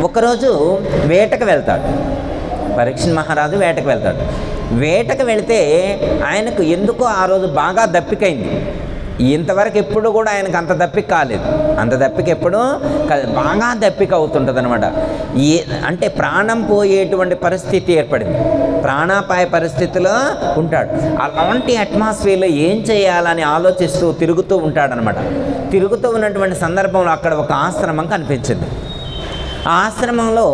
ఒకరోజు వేటకు వెళ్తాడు. పరీక్షిత్ మహారాజు వేటకు వెళ్తాడు. వేటకు వెళితే ఆయనకు ఎందుకో ఆ రోజు బాగా దప్పికైంది. ఇంతవరకు ఎప్పుడు కూడా ఆయనకు అంత దప్పిక కాలేదు. అంత దప్పిక ఎప్పుడు బాగా దప్పిక అవుతుంటుంది అనమాట. అంటే ప్రాణం పోయేటువంటి పరిస్థితి ఏర్పడింది. ప్రాణాపాయ పరిస్థితిలో ఉంటాడు. అలాంటి అట్మాస్ఫియర్లో ఏం చేయాలని ఆలోచిస్తూ తిరుగుతూ ఉంటాడనమాట. తిరుగుతూ ఉన్నటువంటి సందర్భంలో అక్కడ ఒక ఆశ్రమం కనిపించింది. ఆ ఆశ్రమంలో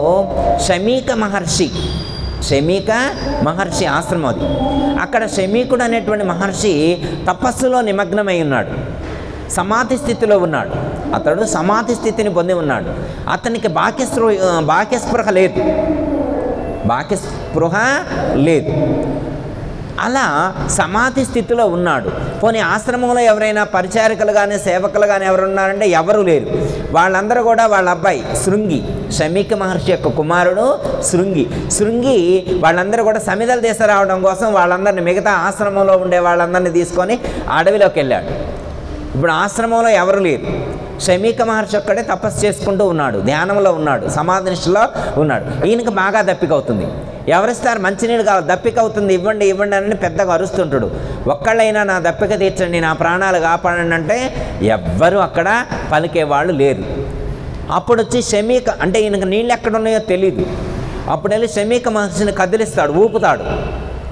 శమీక మహర్షి ఆశ్రమం అది. అక్కడ శమీకుడు అనేటువంటి మహర్షి తపస్సులో నిమగ్నమై ఉన్నాడు. సమాధి స్థితిలో ఉన్నాడు. అతడు సమాధి స్థితిని పొంది ఉన్నాడు. అతనికి బాహ్యస్పృహ లేదు. అలా సమాధి స్థితిలో ఉన్నాడు. పోనీ ఆశ్రమంలో ఎవరైనా పరిచారికలు కానీ సేవకులు కానీ ఎవరు ఉన్నారంటే ఎవరు లేరు. వాళ్ళందరూ కూడా వాళ్ళ అబ్బాయి శృంగి, శమీక మహర్షి యొక్క కుమారుడు శృంగి వాళ్ళందరూ కూడా సమిధలు తీసుకురావడం కోసం వాళ్ళందరినీ, మిగతా ఆశ్రమంలో ఉండే వాళ్ళందరినీ తీసుకొని అడవిలోకి వెళ్ళాడు. ఇప్పుడు ఆశ్రమంలో ఎవరు లేరు. శమీక మహర్షి ఒక్కడే తపస్సు చేసుకుంటూ ఉన్నాడు, ధ్యానంలో ఉన్నాడు, సమాధి నిష్ఠలో ఉన్నాడు. ఈయనకి బాగా దప్పిక అవుతుంది. ఎవరిస్తారు? మంచినీళ్ళు కావాలి, దప్పిక అవుతుంది, ఇవ్వండి అని పెద్దగా అరుస్తుంటాడు. ఒక్కళ్ళైనా నా దప్పిక తీర్చండి, నా ప్రాణాలు కాపాడండి అంటే ఎవ్వరూ అక్కడ పలికేవాళ్ళు లేరు. అప్పుడు వచ్చి శమీక, అంటే ఈయనకు నీళ్ళు ఎక్కడ ఉన్నాయో తెలియదు. అప్పుడు వెళ్ళి శమీక మహర్షిని కదిలిస్తాడు,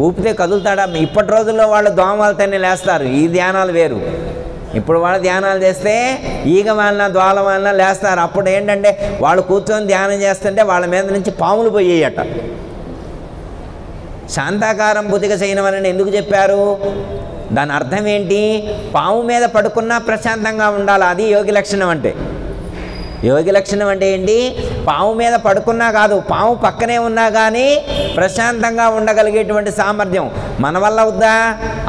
ఊపితే కదులుతాడా? ఇప్పటి రోజుల్లో వాళ్ళు దోమలతోనే లేస్తారు. ఈ ధ్యానాలు వేరు. ఇప్పుడు వాళ్ళు ధ్యానాలు చేస్తే ఈగ వాళ్ళ ద్వాల వాళ్ళ లేస్తారు. అప్పుడు ఏంటంటే వాళ్ళు కూర్చొని ధ్యానం చేస్తుంటే వాళ్ళ మీద నుంచి పాములు పోయేయట. శాంతాకారం బుద్ధిగా చేయడం వలని ఎందుకు చెప్పారు? దాని అర్థం ఏంటి? పాము మీద పడుకున్నా ప్రశాంతంగా ఉండాలి. అది యోగి లక్షణం అంటే. యోగి లక్షణం అంటే ఏంటి? పాము మీద పడుకున్నా కాదు, పాము పక్కనే ఉన్నా కానీ ప్రశాంతంగా ఉండగలిగేటువంటి సామర్థ్యం మన వల్ల అవుద్దా?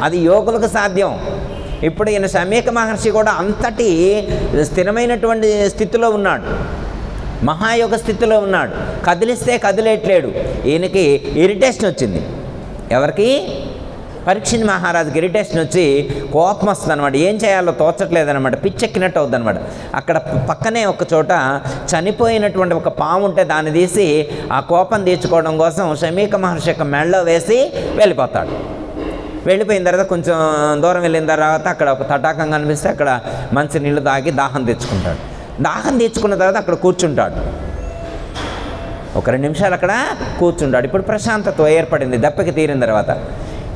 అది యోగులకు సాధ్యం. ఇప్పుడు ఈయన శమీక మహర్షి కూడా అంతటి స్థిరమైనటువంటి స్థితిలో ఉన్నాడు, మహాయోగ స్థితిలో ఉన్నాడు. కదిలిస్తే కదిలేట్లేడు. ఈయనకి ఇరిటేషన్ వచ్చింది. ఎవరికి? పరీక్షిత్ మహారాజుకి ఇరిటేషన్ వచ్చి కోపం వస్తుంది అనమాట. ఏం చేయాలో తోచట్లేదనమాట, పిచ్చెక్కినట్టు అవుద్ది అనమాట. అక్కడ పక్కనే ఒక చోట చనిపోయినటువంటి ఒక పాము ఉంటే దాన్ని తీసి ఆ కోపం తీర్చుకోవడం కోసం శమీక మహర్షి యొక్క మెడలో వేసి వెళ్ళిపోతాడు. వెళ్ళిపోయిన తర్వాత కొంచెం దూరం వెళ్ళిన తర్వాత అక్కడ ఒక తటాకం కనిపిస్తే అక్కడ మంచి నీళ్ళు తాగి దాహం తెచ్చుకుంటాడు. దాహం తెచ్చుకున్న తర్వాత అక్కడ కూర్చుంటాడు. ఒక 2 నిమిషాలు అక్కడ కూర్చుంటాడు. ఇప్పుడు ప్రశాంతత ఏర్పడింది దప్పిక తీరిన తర్వాత.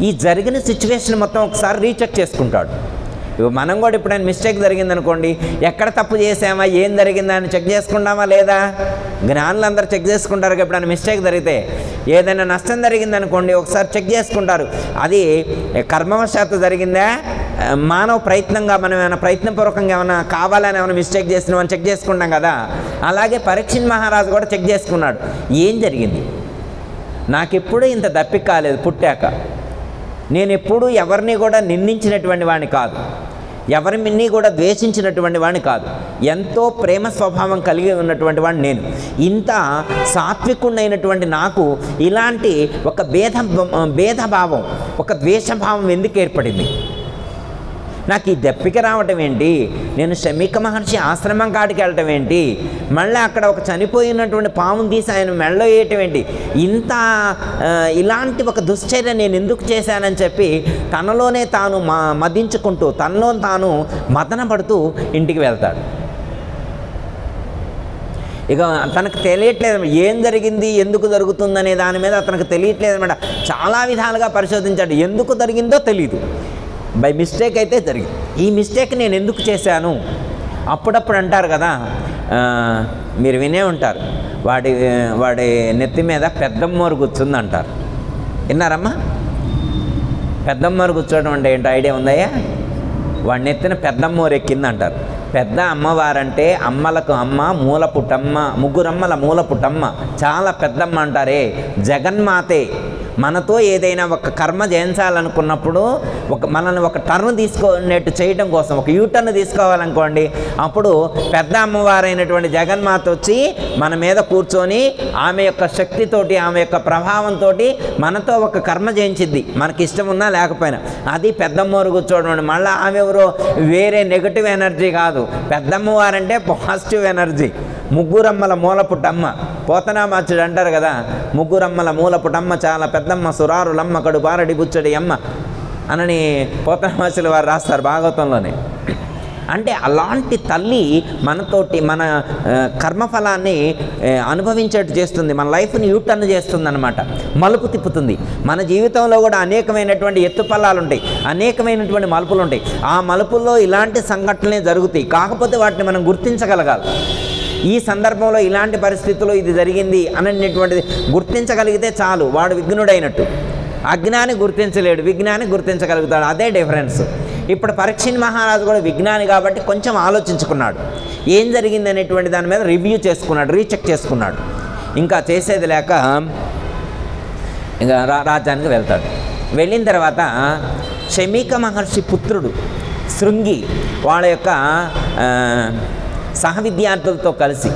ఈ జరిగిన సిచ్యువేషన్ మొత్తం ఒకసారి రీచెక్ చేసుకుంటాడు. మనం కూడా ఎప్పుడైనా మిస్టేక్ జరిగిందనుకోండి, ఎక్కడ తప్పు చేసామా, ఏం జరిగిందా అని చెక్ చేసుకుంటామా లేదా? జ్ఞానులు అందరూ చెక్ చేసుకుంటారు. ఎప్పుడైనా మిస్టేక్ జరిగితే, ఏదైనా నష్టం జరిగిందనుకోండి ఒకసారి చెక్ చేసుకుంటారు. అది కర్మవశాత్తు జరిగిందా, మానవ ప్రయత్నంగా మనం ఏమైనా ప్రయత్నపూర్వకంగా ఏమైనా కావాలని ఏమైనా మిస్టేక్ చేసినామని చెక్ చేసుకుంటాం కదా. అలాగే పరీక్షిత్ మహారాజు కూడా చెక్ చేసుకున్నాడు. ఏం జరిగింది? నాకెప్పుడు ఇంత దప్పిక కాలేదు పుట్టాక. నేను ఎప్పుడూ ఎవరిని కూడా నిందించినటువంటి వాడిని కాదు, ఎవరిని కూడా ద్వేషించినటువంటి వాడిని కాదు. ఎంతో ప్రేమ స్వభావం కలిగి ఉన్నటువంటి వాడిని నేను. ఇంత సాత్వికుడైనటువంటి నాకు ఇలాంటి ఒక భేదభావం, ఒక ద్వేషభావం ఎందుకు ఏర్పడింది? నాకు ఈ దప్పిక రావటం ఏంటి? నేను శమీక మహర్షి ఆశ్రమం కాడికి వెళ్ళటం ఏంటి? మళ్ళీ అక్కడ ఒక చనిపోయినటువంటి పామును తీసి ఆయన మెడలో వేయటం ఏంటి? ఇలాంటి ఒక దుశ్చర్య నేను ఎందుకు చేశానని చెప్పి తనలోనే తాను మదించుకుంటూ, తనలో తాను మదనపడుతూ ఇంటికి వెళ్తాడు. ఇక తనకు తెలియట్లేదు ఏం జరిగింది, ఎందుకు జరుగుతుందనే దాని మీద అతనికి తెలియట్లేదు అనమాట. చాలా విధాలుగా పరిశోధించాడు. ఎందుకు జరిగిందో తెలియదు. బై మిస్టేక్ అయితే జరిగింది. ఈ మిస్టేక్ నేను ఎందుకు చేశాను? అప్పుడప్పుడు అంటారు కదా, మీరు వినే ఉంటారు, వాడి నెత్తి మీద పెద్దమ్మోరు కూర్చుంది అంటారు. విన్నారమ్మా? పెద్దమ్మోరు కూర్చోవడం అంటే ఏంటో ఐడియా ఉందయ్యా? వాడి నెత్తిన పెద్దమ్మోరు ఎక్కింది అంటారు. పెద్ద అమ్మవారంటే అమ్మలకు అమ్మ, మూల పుట్టమ్మ, ముగ్గురమ్మల మూల పుట్టమ్మ, చాలా పెద్దమ్మ అంటారే. జగన్మాతే మనతో ఏదైనా ఒక కర్మ చేయించాలనుకున్నప్పుడు మనల్ని ఒక టర్న్ తీసుకునేట్టు చేయడం కోసం, ఒక యూటర్న్ తీసుకోవాలనుకోండి, అప్పుడు పెద్ద అమ్మవారైనటువంటి జగన్మాత వచ్చి మన మీద కూర్చొని ఆమె యొక్క శక్తితోటి, ఆమె యొక్క ప్రభావంతో మనతో ఒక కర్మ చేయించిద్ది, మనకి ఇష్టం ఉన్నా లేకపోయినా. అది పెద్దమ్మవారు కూర్చోవడం. మళ్ళీ ఆమె ఎవరో వేరే నెగటివ్ ఎనర్జీ కాదు. పెద్దమ్మవారంటే పాజిటివ్ ఎనర్జీ. ముగ్గురమ్మల మూలపుటమ్మ, పోతనామాచుడు అంటారు కదా, ముగ్గురమ్మల మూలపుటమ్మ చాలా పెద్దమ్మ సురారులమ్మ కడు బారడి బుచ్చడి అమ్మ అనని పోతనామాచులు వారు రాస్తారు భాగవతంలోనే. అంటే అలాంటి తల్లి మనతోటి మన కర్మఫలాన్ని అనుభవించేట్టు చేస్తుంది, మన లైఫ్ని యూటర్న్ చేస్తుంది అన్నమాట, మలుపు తిప్పుతుంది. మన జీవితంలో కూడా అనేకమైనటువంటి ఎత్తుపల్లాలు ఉంటాయి, అనేకమైనటువంటి మలుపులు ఉంటాయి. ఆ మలుపుల్లో ఇలాంటి సంఘటనలే జరుగుతాయి. కాకపోతే వాటిని మనం గుర్తించగలగాలి. ఈ సందర్భంలో ఇలాంటి పరిస్థితుల్లో ఇది జరిగింది అనేటువంటిది గుర్తించగలిగితే చాలు, వాడు విఘ్నుడైనట్టు. అజ్ఞాని గుర్తించలేడు, విజ్ఞాని గుర్తించగలుగుతాడు. అదే డిఫరెన్స్. ఇప్పుడు పరీక్షిత్ మహారాజు కూడా విజ్ఞాని కాబట్టి కొంచెం ఆలోచించుకున్నాడు, ఏం జరిగింది అనేటువంటి దాని మీద రివ్యూ చేసుకున్నాడు, రీచెక్ చేసుకున్నాడు. ఇంకా చేసేది లేక ఇంకా రాజ్యానికి వెళ్తాడు. వెళ్ళిన తర్వాత శమీక మహర్షి పుత్రుడు శృంగి వాళ్ళ యొక్క సహవిద్యార్థులతో కలిసి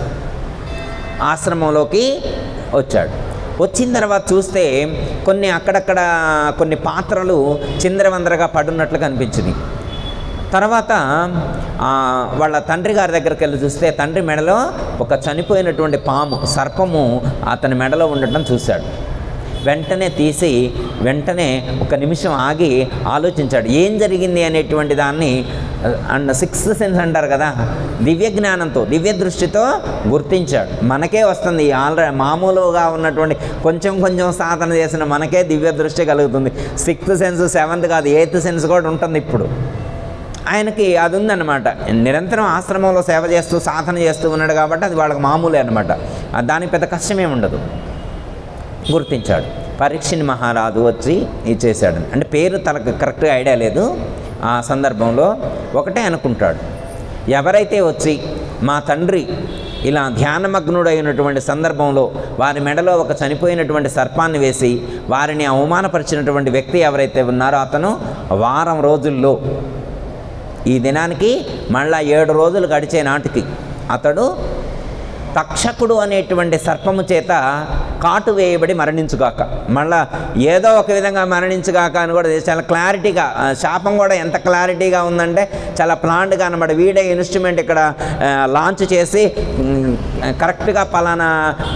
ఆశ్రమంలోకి వచ్చాడు. వచ్చిన తర్వాత చూస్తే కొన్ని అక్కడక్కడ కొన్ని పాత్రలు చిందరవందరగా పడున్నట్లు కనిపించింది. తర్వాత వాళ్ళ తండ్రి గారి దగ్గరికి వెళ్ళి చూస్తే తండ్రి మెడలో ఒక చనిపోయినటువంటి పాము, సర్పము అతని మెడలో ఉండటం చూశాడు. వెంటనే తీసి వెంటనే ఒక నిమిషం ఆగి ఆలోచించాడు, ఏం జరిగింది అనేటువంటి దాన్ని. అండ్ సిక్స్త్ సెన్స్ అంటారు కదా, దివ్య జ్ఞానంతో, దివ్య దృష్టితో గుర్తించాడు. మనకే వస్తుంది ఆల్రెడీ, మామూలుగా ఉన్నటువంటి కొంచెం కొంచెం సాధన చేసిన మనకే దివ్య దృష్టి కలుగుతుంది. సిక్స్త్ సెన్స్, సెవెంత్ కాదు, ఎయిత్ సెన్స్ కూడా ఉంటుంది. ఇప్పుడు ఆయనకి అది ఉందన్నమాట. నిరంతరం ఆశ్రమంలో సేవ చేస్తూ సాధన చేస్తూ ఉన్నాడు కాబట్టి అది వాళ్ళకి మామూలే అనమాట, దానికి పెద్ద కష్టమే ఉండదు. గుర్తించాడు. పరీక్షిత్ మహారాజు వచ్చి ఇది చేశాడు. అంటే పేరు తనకు కరెక్ట్గా ఐడియా లేదు. ఆ సందర్భంలో ఒకటే అనుకుంటాడు, ఎవరైతే వచ్చి మా తండ్రి ఇలా ధ్యానమగ్నుడైనటువంటి సందర్భంలో వారి మెడలో ఒక చనిపోయినటువంటి సర్పాన్ని వేసి వారిని అవమానపరిచినటువంటి వ్యక్తి ఎవరైతే ఉన్నారో అతను వారం రోజుల్లో, ఈ దినానికి మళ్ళా 7 రోజులు గడిచే నాటికి అతడు తక్షకుడు అనేటువంటి సర్పము చేత కాటు వేయబడి మరణించుగాక. మళ్ళా ఏదో ఒక విధంగా మరణించుగాక అని కూడా చాలా క్లారిటీగా, శాపం కూడా ఎంత క్లారిటీగా ఉందంటే చాలా ప్లాన్డ్గా అనమాట. వీడే ఇన్స్ట్రుమెంట్ ఇక్కడ లాంచ్ చేసి కరెక్ట్గా పలానా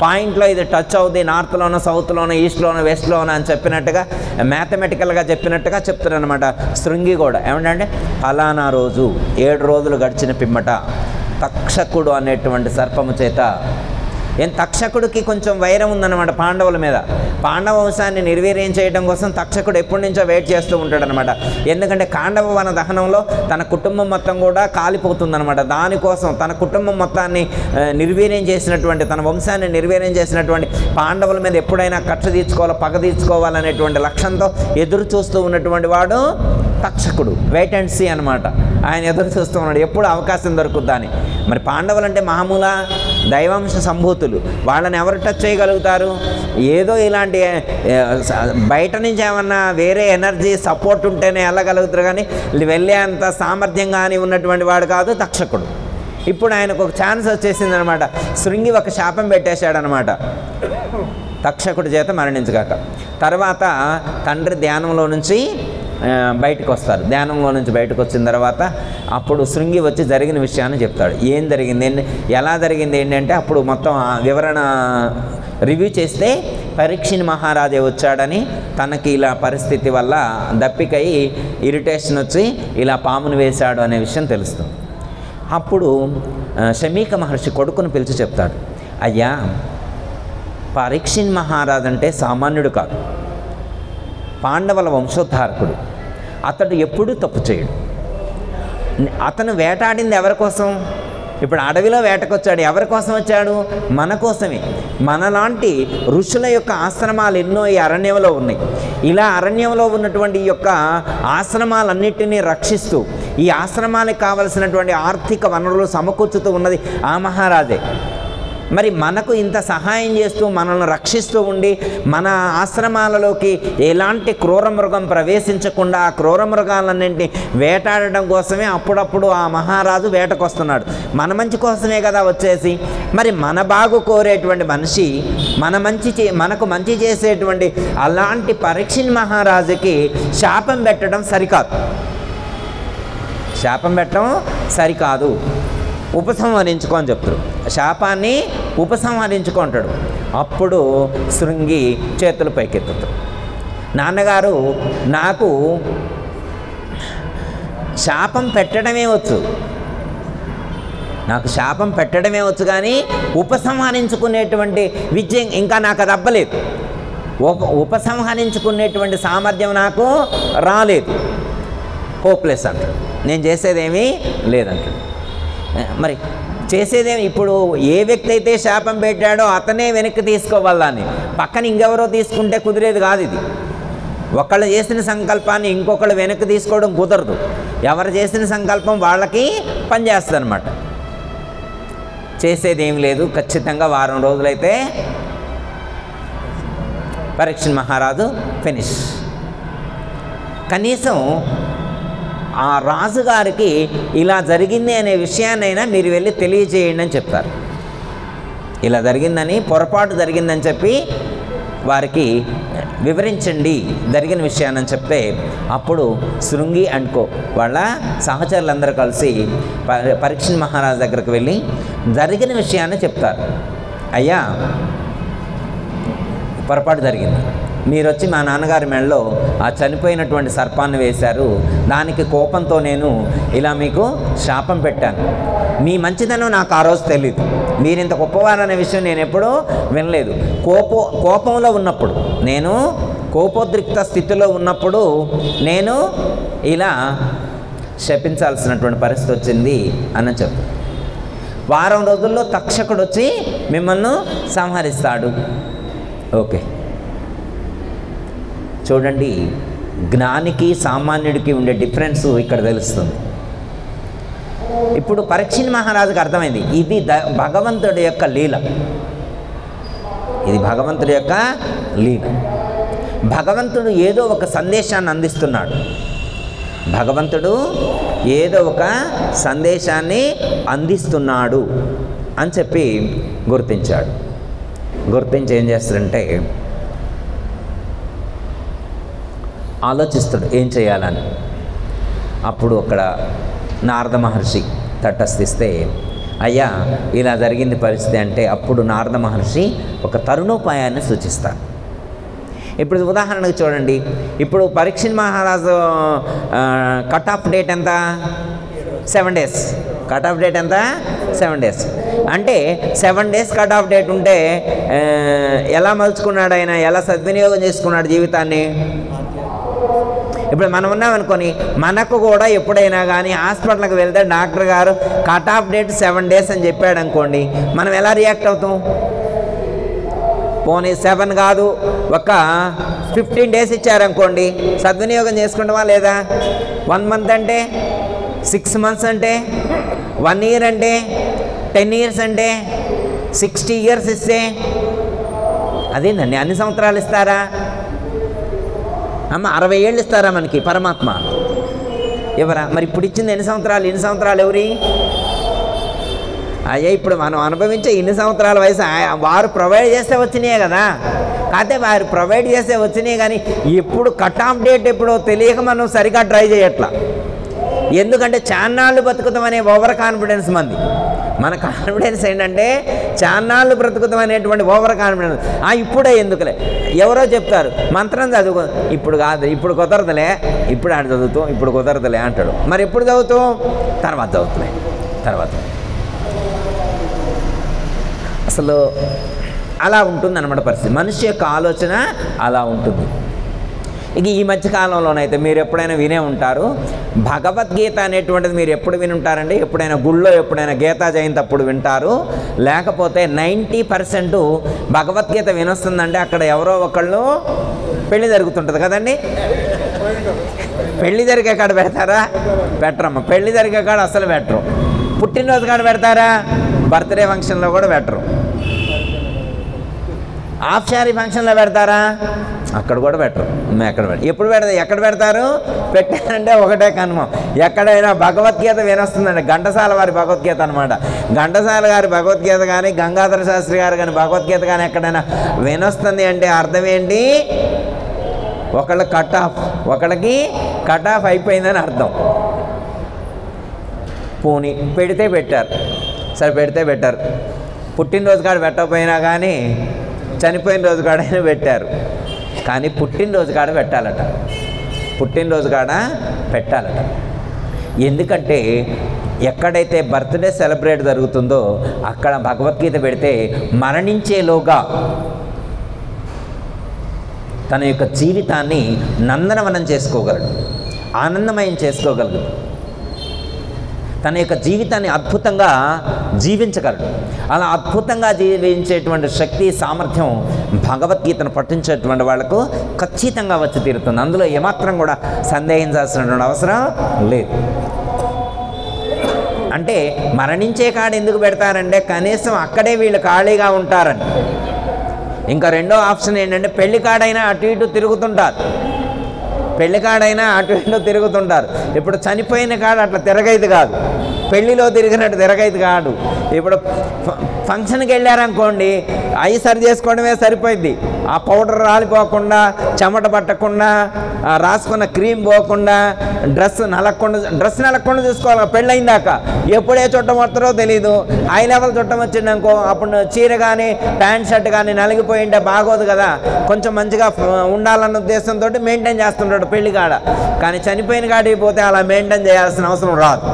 పాయింట్లో ఇది టచ్ అవుద్ది, నార్త్లోనో సౌత్లోనో ఈస్ట్లోనో వెస్ట్లోనో అని చెప్పినట్టుగా మ్యాథమెటికల్గా చెప్పినట్టుగా చెప్తారనమాట. శృంగి కూడా ఏమంటే పలానా రోజు 7 రోజులు గడిచిన పిమ్మట తక్షకుడు అనేటువంటి సర్పము చేత, తక్షకుడికి కొంచెం వైరం ఉందన్నమాట పాండవుల మీద. పాండవ వంశాన్ని నిర్వీర్యం చేయడం కోసం తక్షకుడు ఎప్పటి నుంచో వెయిట్ చేస్తూ ఉంటాడనమాట. ఎందుకంటే కాండవ వన దహనంలో తన కుటుంబం మొత్తం కూడా కాలిపోతుందనమాట. దానికోసం తన కుటుంబం మొత్తాన్ని నిర్వీర్యం చేసినటువంటి, తన వంశాన్ని నిర్వీర్యం చేసినటువంటి పాండవుల మీద ఎప్పుడైనా కక్ష తీర్చుకోవాలి, పగ తీర్చుకోవాలనేటువంటి లక్ష్యంతో ఎదురు చూస్తూ ఉన్నటువంటి వాడు తక్షకుడు. వెయిట్ అండ్ సీ అనమాట. ఆయన ఎదురు చూస్తూ ఉన్నాడు ఎప్పుడు అవకాశం దొరుకుద్దా అని. మరి పాండవులు అంటే మామూల దైవాంశ సంభూతులు, వాళ్ళని ఎవరు టచ్ చేయగలుగుతారు? ఏదో ఇలాంటి బయట నుంచి ఏమన్నా వేరే ఎనర్జీ సపోర్ట్ ఉంటేనే వెళ్ళగలుగుతారు, కానీ వెళ్ళే అంత సామర్థ్యం కానీ ఉన్నటువంటి వాడు కాదు తక్షకుడు. ఇప్పుడు ఆయనకు ఒక ఛాన్స్ వచ్చేసిందనమాట. శృంగి ఒక శాపం పెట్టేశాడనమాట, తక్షకుడి చేత మరణించగాక. తర్వాత తండ్రి ధ్యానంలో నుంచి బయటకు వస్తారు. ధ్యానంలో నుంచి బయటకు వచ్చిన తర్వాత అప్పుడు శృంగి వచ్చి జరిగిన విషయాన్ని చెప్తాడు. ఏం జరిగింది, ఎలా జరిగింది ఏంటంటే అప్పుడు మొత్తం వివరణ రివ్యూ చేస్తే పరీక్షిత్ మహారాజే వచ్చాడని, తనకి ఇలా పరిస్థితి వల్ల దప్పికై ఇరిటేషన్ వచ్చి ఇలా పామును వేశాడు అనే విషయం తెలుస్తుంది. అప్పుడు శమీక మహర్షి కొడుకును పిలిచి చెప్తాడు, అయ్యా పరీక్షిత్ మహారాజు అంటే సామాన్యుడు కాదు, పాండవుల వంశోద్ధారకుడు. అతడు ఎప్పుడూ తప్పు చేయడు. అతను వేటాడింది ఎవరి కోసం? ఇప్పుడు అడవిలో వేటకొచ్చాడు, ఎవరి కోసం వచ్చాడు? మన కోసమే. మనలాంటి ఋషుల యొక్క ఆశ్రమాలు ఎన్నో ఈ అరణ్యంలో ఉన్నాయి. ఇలా అరణ్యంలో ఉన్నటువంటి ఈ యొక్క ఆశ్రమాలన్నిటినీ రక్షిస్తూ, ఈ ఆశ్రమాలకు కావలసినటువంటి ఆర్థిక వనరులు సమకూర్చుతూ ఉన్నది ఆ మహారాజే. మరి మనకు ఇంత సహాయం చేస్తూ మనల్ని రక్షిస్తూ ఉండి మన ఆశ్రమాలలోకి ఎలాంటి క్రూర మృగం ప్రవేశించకుండా ఆ క్రూర మృగాలన్నింటినీ వేటాడడం కోసమే అప్పుడప్పుడు ఆ మహారాజు వేటకొస్తున్నాడు. మన మంచి కోసమే కదా వచ్చేసి. మరి మన బాగు కోరేటువంటి మనిషి, మనకు మంచి చేసేటువంటి అలాంటి పరీక్షిత్ మహారాజుకి శాపం పెట్టడం సరికాదు. శాపం పెట్టడం సరికాదు. ఉపసంహరించుకో అని చెప్తారు. శాపాన్ని ఉపసంహరించుకుంటాడు. అప్పుడు శృంగి చేతులు పైకెత్తుతాడు. నాన్నగారు నాకు శాపం పెట్టడమే వచ్చు, నాకు శాపం పెట్టడమే వచ్చు, కానీ ఉపసంహరించుకునేటువంటి విద్య ఇంకా నాకు అది అవ్వలేదు. ఉపసంహరించుకునేటువంటి సామర్థ్యం నాకు రాలేదు. హోప్లెస్ అంటాడు. నేను చేసేదేమీ లేదంటాడు. మరి చేసేదేమి? ఇప్పుడు ఏ వ్యక్తి అయితే శాపం పెట్టాడో అతనే వెనక్కి తీసుకోవాలని, పక్కన ఇంకెవరో తీసుకుంటే కుదిరేది కాదు. ఇది ఒకళ్ళు చేసిన సంకల్పాన్ని ఇంకొకళ్ళు వెనక్కి తీసుకోవడం కుదరదు. ఎవరు చేసిన సంకల్పం వాళ్ళకి పనిచేస్తుంది అన్నమాట. చేసేదేం లేదు. ఖచ్చితంగా వారం రోజులైతే పరీక్షణ్ మహారాజు ఫినిష్. కనీసం ఆ రాజుగారికి ఇలా జరిగింది అనే విషయాన్నైనా మీరు వెళ్ళి తెలియజేయండి అని చెప్తారు. ఇలా జరిగిందని, పొరపాటు జరిగిందని చెప్పి వారికి వివరించండి జరిగిన విషయాన్ని చెప్తే, అప్పుడు శృంగి అండ్కో వాళ్ళ సహచరులందరూ కలిసి పరీక్షణ్ మహారాజు దగ్గరకు వెళ్ళి జరిగిన విషయాన్ని చెప్తారు. అయ్యా, పొరపాటు జరిగింది. మీరు వచ్చి మా నాన్నగారి మెడలో ఆ చనిపోయినటువంటి సర్పాన్ని వేశారు. దానికి కోపంతో నేను ఇలా మీకు శాపం పెట్టాను. మీ మంచిదనం నాకు ఆ రోజు తెలీదు. మీరు ఇంత గొప్పవారనే విషయం నేను ఎప్పుడూ వినలేదు. కోపంలో ఉన్నప్పుడు, నేను కోపోద్రిక్త స్థితిలో ఉన్నప్పుడు నేను ఇలా శపించాల్సినటువంటి పరిస్థితి వచ్చింది అని చెప్పు. వారం రోజుల్లో తక్షకుడు వచ్చి మిమ్మల్ని సంహరిస్తాడు. ఓకే, చూడండి, జ్ఞానికి సామాన్యుడికి ఉండే డిఫరెన్స్ ఇక్కడ తెలుస్తుంది. ఇప్పుడు పరీక్షణ్ మహారాజుకి అర్థమైంది, ఇది భగవంతుడి యొక్క లీల. ఇది భగవంతుడి యొక్క లీల. భగవంతుడు ఏదో ఒక సందేశాన్ని అందిస్తున్నాడు. భగవంతుడు ఏదో ఒక సందేశాన్ని అందిస్తున్నాడు అని చెప్పి గుర్తించాడు. గుర్తించి ఏం చేస్తాడంటే ఆలోచిస్తాడు ఏం చేయాలని. అప్పుడు అక్కడ నారద మహర్షి తటస్థిస్తే, అయ్యా ఇలా జరిగింది పరిస్థితి అంటే, అప్పుడు నారద మహర్షి ఒక తరుణోపాయాన్ని సూచిస్తారు. ఇప్పుడు ఉదాహరణకు చూడండి, ఇప్పుడు పరీక్షణ్ మహారాజు కట్ ఆఫ్ డేట్ ఎంత? 7 days. కట్ ఆఫ్ డేట్ ఎంత? 7 days. అంటే 7 days కట్ ఆఫ్ డేట్ ఉంటే ఎలా మలుచుకున్నాడు ఆయన, ఎలా సద్వినియోగం చేసుకున్నాడు జీవితాన్ని? ఇప్పుడు మనం ఉన్నామనుకొని, మనకు కూడా ఎప్పుడైనా కానీ హాస్పిటల్కి వెళ్తే డాక్టర్ గారు కట్ ఆఫ్ డేట్ 7 days అని చెప్పాడు అనుకోండి, మనం ఎలా రియాక్ట్ అవుతాం? పోనీ 7 కాదు, ఒక 15 days ఇచ్చారనుకోండి, సద్వినియోగం చేసుకుంటామా లేదా? 1 month అంటే, 6 months అంటే, 1 year అంటే, 10 years అంటే, 60 years ఇస్తే అదేనండి. అన్ని సంవత్సరాలు ఇస్తారా? అమ్మ 60 ఏళ్ళు ఇస్తారా మనకి పరమాత్మ? ఎవరా? మరి ఇప్పుడు ఇచ్చింది ఎన్ని సంవత్సరాలు? ఎన్ని సంవత్సరాలు ఎవరి? అయ్యా, ఇప్పుడు మనం అనుభవించే ఇన్ని సంవత్సరాల వయసు వారు ప్రొవైడ్ చేస్తే వచ్చినాయే కదా. కాకపోతే వారు ప్రొవైడ్ చేస్తే వచ్చినాయి, కానీ ఎప్పుడు కట్ ఆఫ్ డేట్ ఎప్పుడో తెలియక మనం సరిగా ట్రై చేయట్లా. ఎందుకంటే చాన్నాళ్ళు బతుకుతాం అనే ఓవర్ కాన్ఫిడెన్స్ మంది. మన కాన్ఫిడెన్స్ ఏంటంటే చాన్నాళ్ళు బ్రతుకుతాం అనేటువంటి ఓవర్ కాన్ఫిడెన్స్. ఇప్పుడే ఎందుకులే, ఎవరో చెప్తారు మంత్రం చదువుకో, ఇప్పుడు కాదు, ఇప్పుడు కుదరదులే, ఇప్పుడు ఆడ చదువుతాం, ఇప్పుడు కుదరదులే అంటాడు. మరి ఎప్పుడు చదువుతాం? తర్వాత చదువుతులే, తర్వాత. అసలు అలా ఉంటుంది అన్నమాట పరిస్థితి. మనిషి యొక్క ఆలోచన అలా ఉంటుంది. ఇక ఈ మధ్యకాలంలోనైతే మీరు ఎప్పుడైనా వినే ఉంటారు, భగవద్గీత అనేటువంటిది మీరు ఎప్పుడు విని ఉంటారండి? ఎప్పుడైనా గుళ్ళో ఎప్పుడైనా గీతా జయంతి అప్పుడు వింటారు. లేకపోతే 90% భగవద్గీత వినొస్తుందంటే అక్కడ ఎవరో ఒకళ్ళు పెళ్లి జరుగుతుంటుంది కదండి. పెళ్లి జరిగే కాడ పెడతారా? పెట్టరమ్మ. పెళ్లి జరిగే కాడ అసలు పెట్టరు. పుట్టినరోజు కాడ పెడతారా? బర్త్డే ఫంక్షన్లో కూడా పెట్టరు. ఆఫ్షారీ ఫంక్షన్లో పెడతారా? అక్కడ కూడా పెట్టరు. ఎప్పుడు పెడతారు? ఎక్కడ పెడతారు? పెట్టారంటే ఒకటే కన్మం, ఎక్కడైనా భగవద్గీత వినొస్తుందండి. ఘంటసాల వారి భగవద్గీత అనమాట. ఘంటసాల గారి భగవద్గీత కానీ, గంగాధర శాస్త్రి గారు కానీ భగవద్గీత కానీ ఎక్కడైనా వినొస్తుంది అంటే అర్థం ఏంటి? ఒకళ్ళ కట్ ఆఫ్, ఒకళ్ళకి కట్ ఆఫ్ అయిపోయిందని అర్థం. పోనీ పెడితే పెట్టారు, సరే పెడితే పెట్టారు. పుట్టినరోజు కాడ పెట్టకపోయినా కానీ చనిపోయిన రోజు కాడైనా పెట్టారు. కానీ పుట్టినరోజు కాడ పెట్టాలట, పుట్టినరోజు కాడ పెట్టాలట. ఎందుకంటే ఎక్కడైతే బర్త్డే సెలబ్రేట్ జరుగుతుందో అక్కడ భగవద్గీత పెడితే మరణించేలోగా తన యొక్క జీవితాన్ని నందనవనం చేసుకోగలడు, ఆనందమయం చేసుకోగలడు, తన యొక్క జీవితాన్ని అద్భుతంగా జీవించగలడు. అలా అద్భుతంగా జీవించేటువంటి శక్తి సామర్థ్యం భగవద్గీతను పఠించేటువంటి వాళ్లకు ఖచ్చితంగా వచ్చి తీరుతుంది. అందులో ఏమాత్రం కూడా సందేహించాల్సినటువంటి అవసరం లేదు. అంటే మరణించే కాడ ఎందుకు పెడతారంటే కనీసం అక్కడే వీళ్ళు ఖాళీగా ఉంటారని. ఇంకా రెండో ఆప్షన్ ఏంటంటే పెళ్లి కాడైనా అటు ఇటు తిరుగుతుంటారు, పెళ్లి కాడైనా అటు ఇటు తిరుగుతుంటారు. ఇప్పుడు చనిపోయిన కాడ అట్లా తిరగైదు కాదు, పెళ్లిలో తిరిగినట్టు తిరగైదు కాదు. ఇప్పుడు ఫంక్షన్కి వెళ్ళారనుకోండి, అవి సరి చేసుకోవడమే సరిపోయింది. ఆ పౌడర్ రాలిపోకుండా, చెమట పట్టకుండా, రాసుకున్న క్రీమ్ పోకుండా, డ్రెస్ నలగకుండా చూసుకోవాలి. పెళ్ళయిందాక ఎప్పుడే చుట్టం వస్తారో తెలీదు. హై లెవెల్ చుట్టం వచ్చిందనుకో, అప్పుడు చీర కానీ ప్యాంట్ షర్ట్ కానీ నలిగిపోయింటే బాగోదు కదా. కొంచెం మంచిగా ఉండాలన్న ఉద్దేశంతో మెయింటైన్ చేస్తుంటాడు పెళ్లి కాడ. కానీ చనిపోయిన కాడికి పోతే అలా మెయింటైన్ చేయాల్సిన అవసరం రాదు.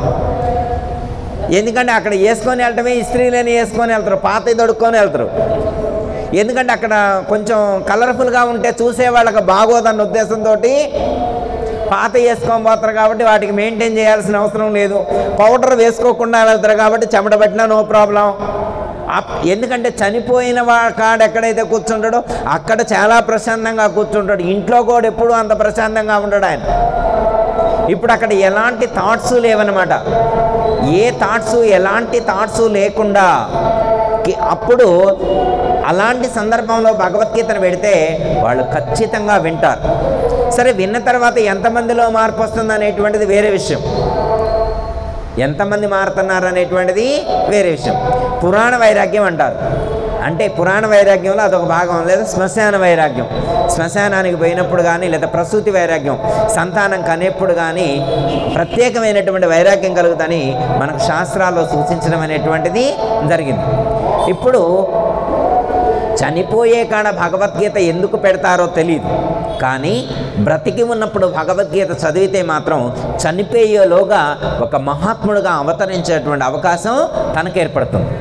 ఎందుకంటే అక్కడ వేసుకొని వెళ్ళటమే, ఇస్త్రీలని వేసుకొని వెళ్తారు, పాత దొడుక్కొని వెళ్తారు. ఎందుకంటే అక్కడ కొంచెం కలర్ఫుల్గా ఉంటే చూసేవాళ్ళకి బాగోదన్న ఉద్దేశంతో పాత వేసుకొని పోతారు కాబట్టి వాటికి మెయింటైన్ చేయాల్సిన అవసరం లేదు. పౌడర్ వేసుకోకుండా వెళ్తారు కాబట్టి చెమట పట్టినా నో ప్రాబ్లం. ఎందుకంటే చనిపోయిన కాడ ఎక్కడైతే కూర్చుంటాడో అక్కడ చాలా ప్రశాంతంగా కూర్చుంటాడు. ఇంట్లో కూడా ఎప్పుడూ అంత ప్రశాంతంగా ఉంటాడు ఆయన. ఇప్పుడు అక్కడ ఎలాంటి థాట్స్ లేవన్నమాట. ఏ థాట్స్, ఎలాంటి థాట్స్ లేకుండా అప్పుడు అలాంటి సందర్భంలో భగవద్గీతను పెడితే వాళ్ళు ఖచ్చితంగా వింటారు. సరే, విన్న తర్వాత ఎంతమందిలో మార్పు వస్తుంది అనేటువంటిది వేరే విషయం, ఎంతమంది మారుతున్నారు అనేటువంటిది వేరే విషయం. పురాణ వైరాగ్యం అంటారు. అంటే పురాణ వైరాగ్యంలో అదొక భాగం. లేదా శ్మశాన వైరాగ్యం, శ్మశానానికి పోయినప్పుడు కానీ, లేదా ప్రసూతి వైరాగ్యం, సంతానం కనేప్పుడు కానీ ప్రత్యేకమైనటువంటి వైరాగ్యం కలుగుతుందని మనకు శాస్త్రాల్లో సూచించడం అనేటువంటిది జరిగింది. ఇప్పుడు చనిపోయే కాడ భగవద్గీత ఎందుకు పెడతారో తెలియదు, కానీ బ్రతికి ఉన్నప్పుడు భగవద్గీత చదివితే మాత్రం చనిపోయేలోగా ఒక మహాత్ముడుగా అవతరించేటువంటి అవకాశం తనకు ఏర్పడుతుంది.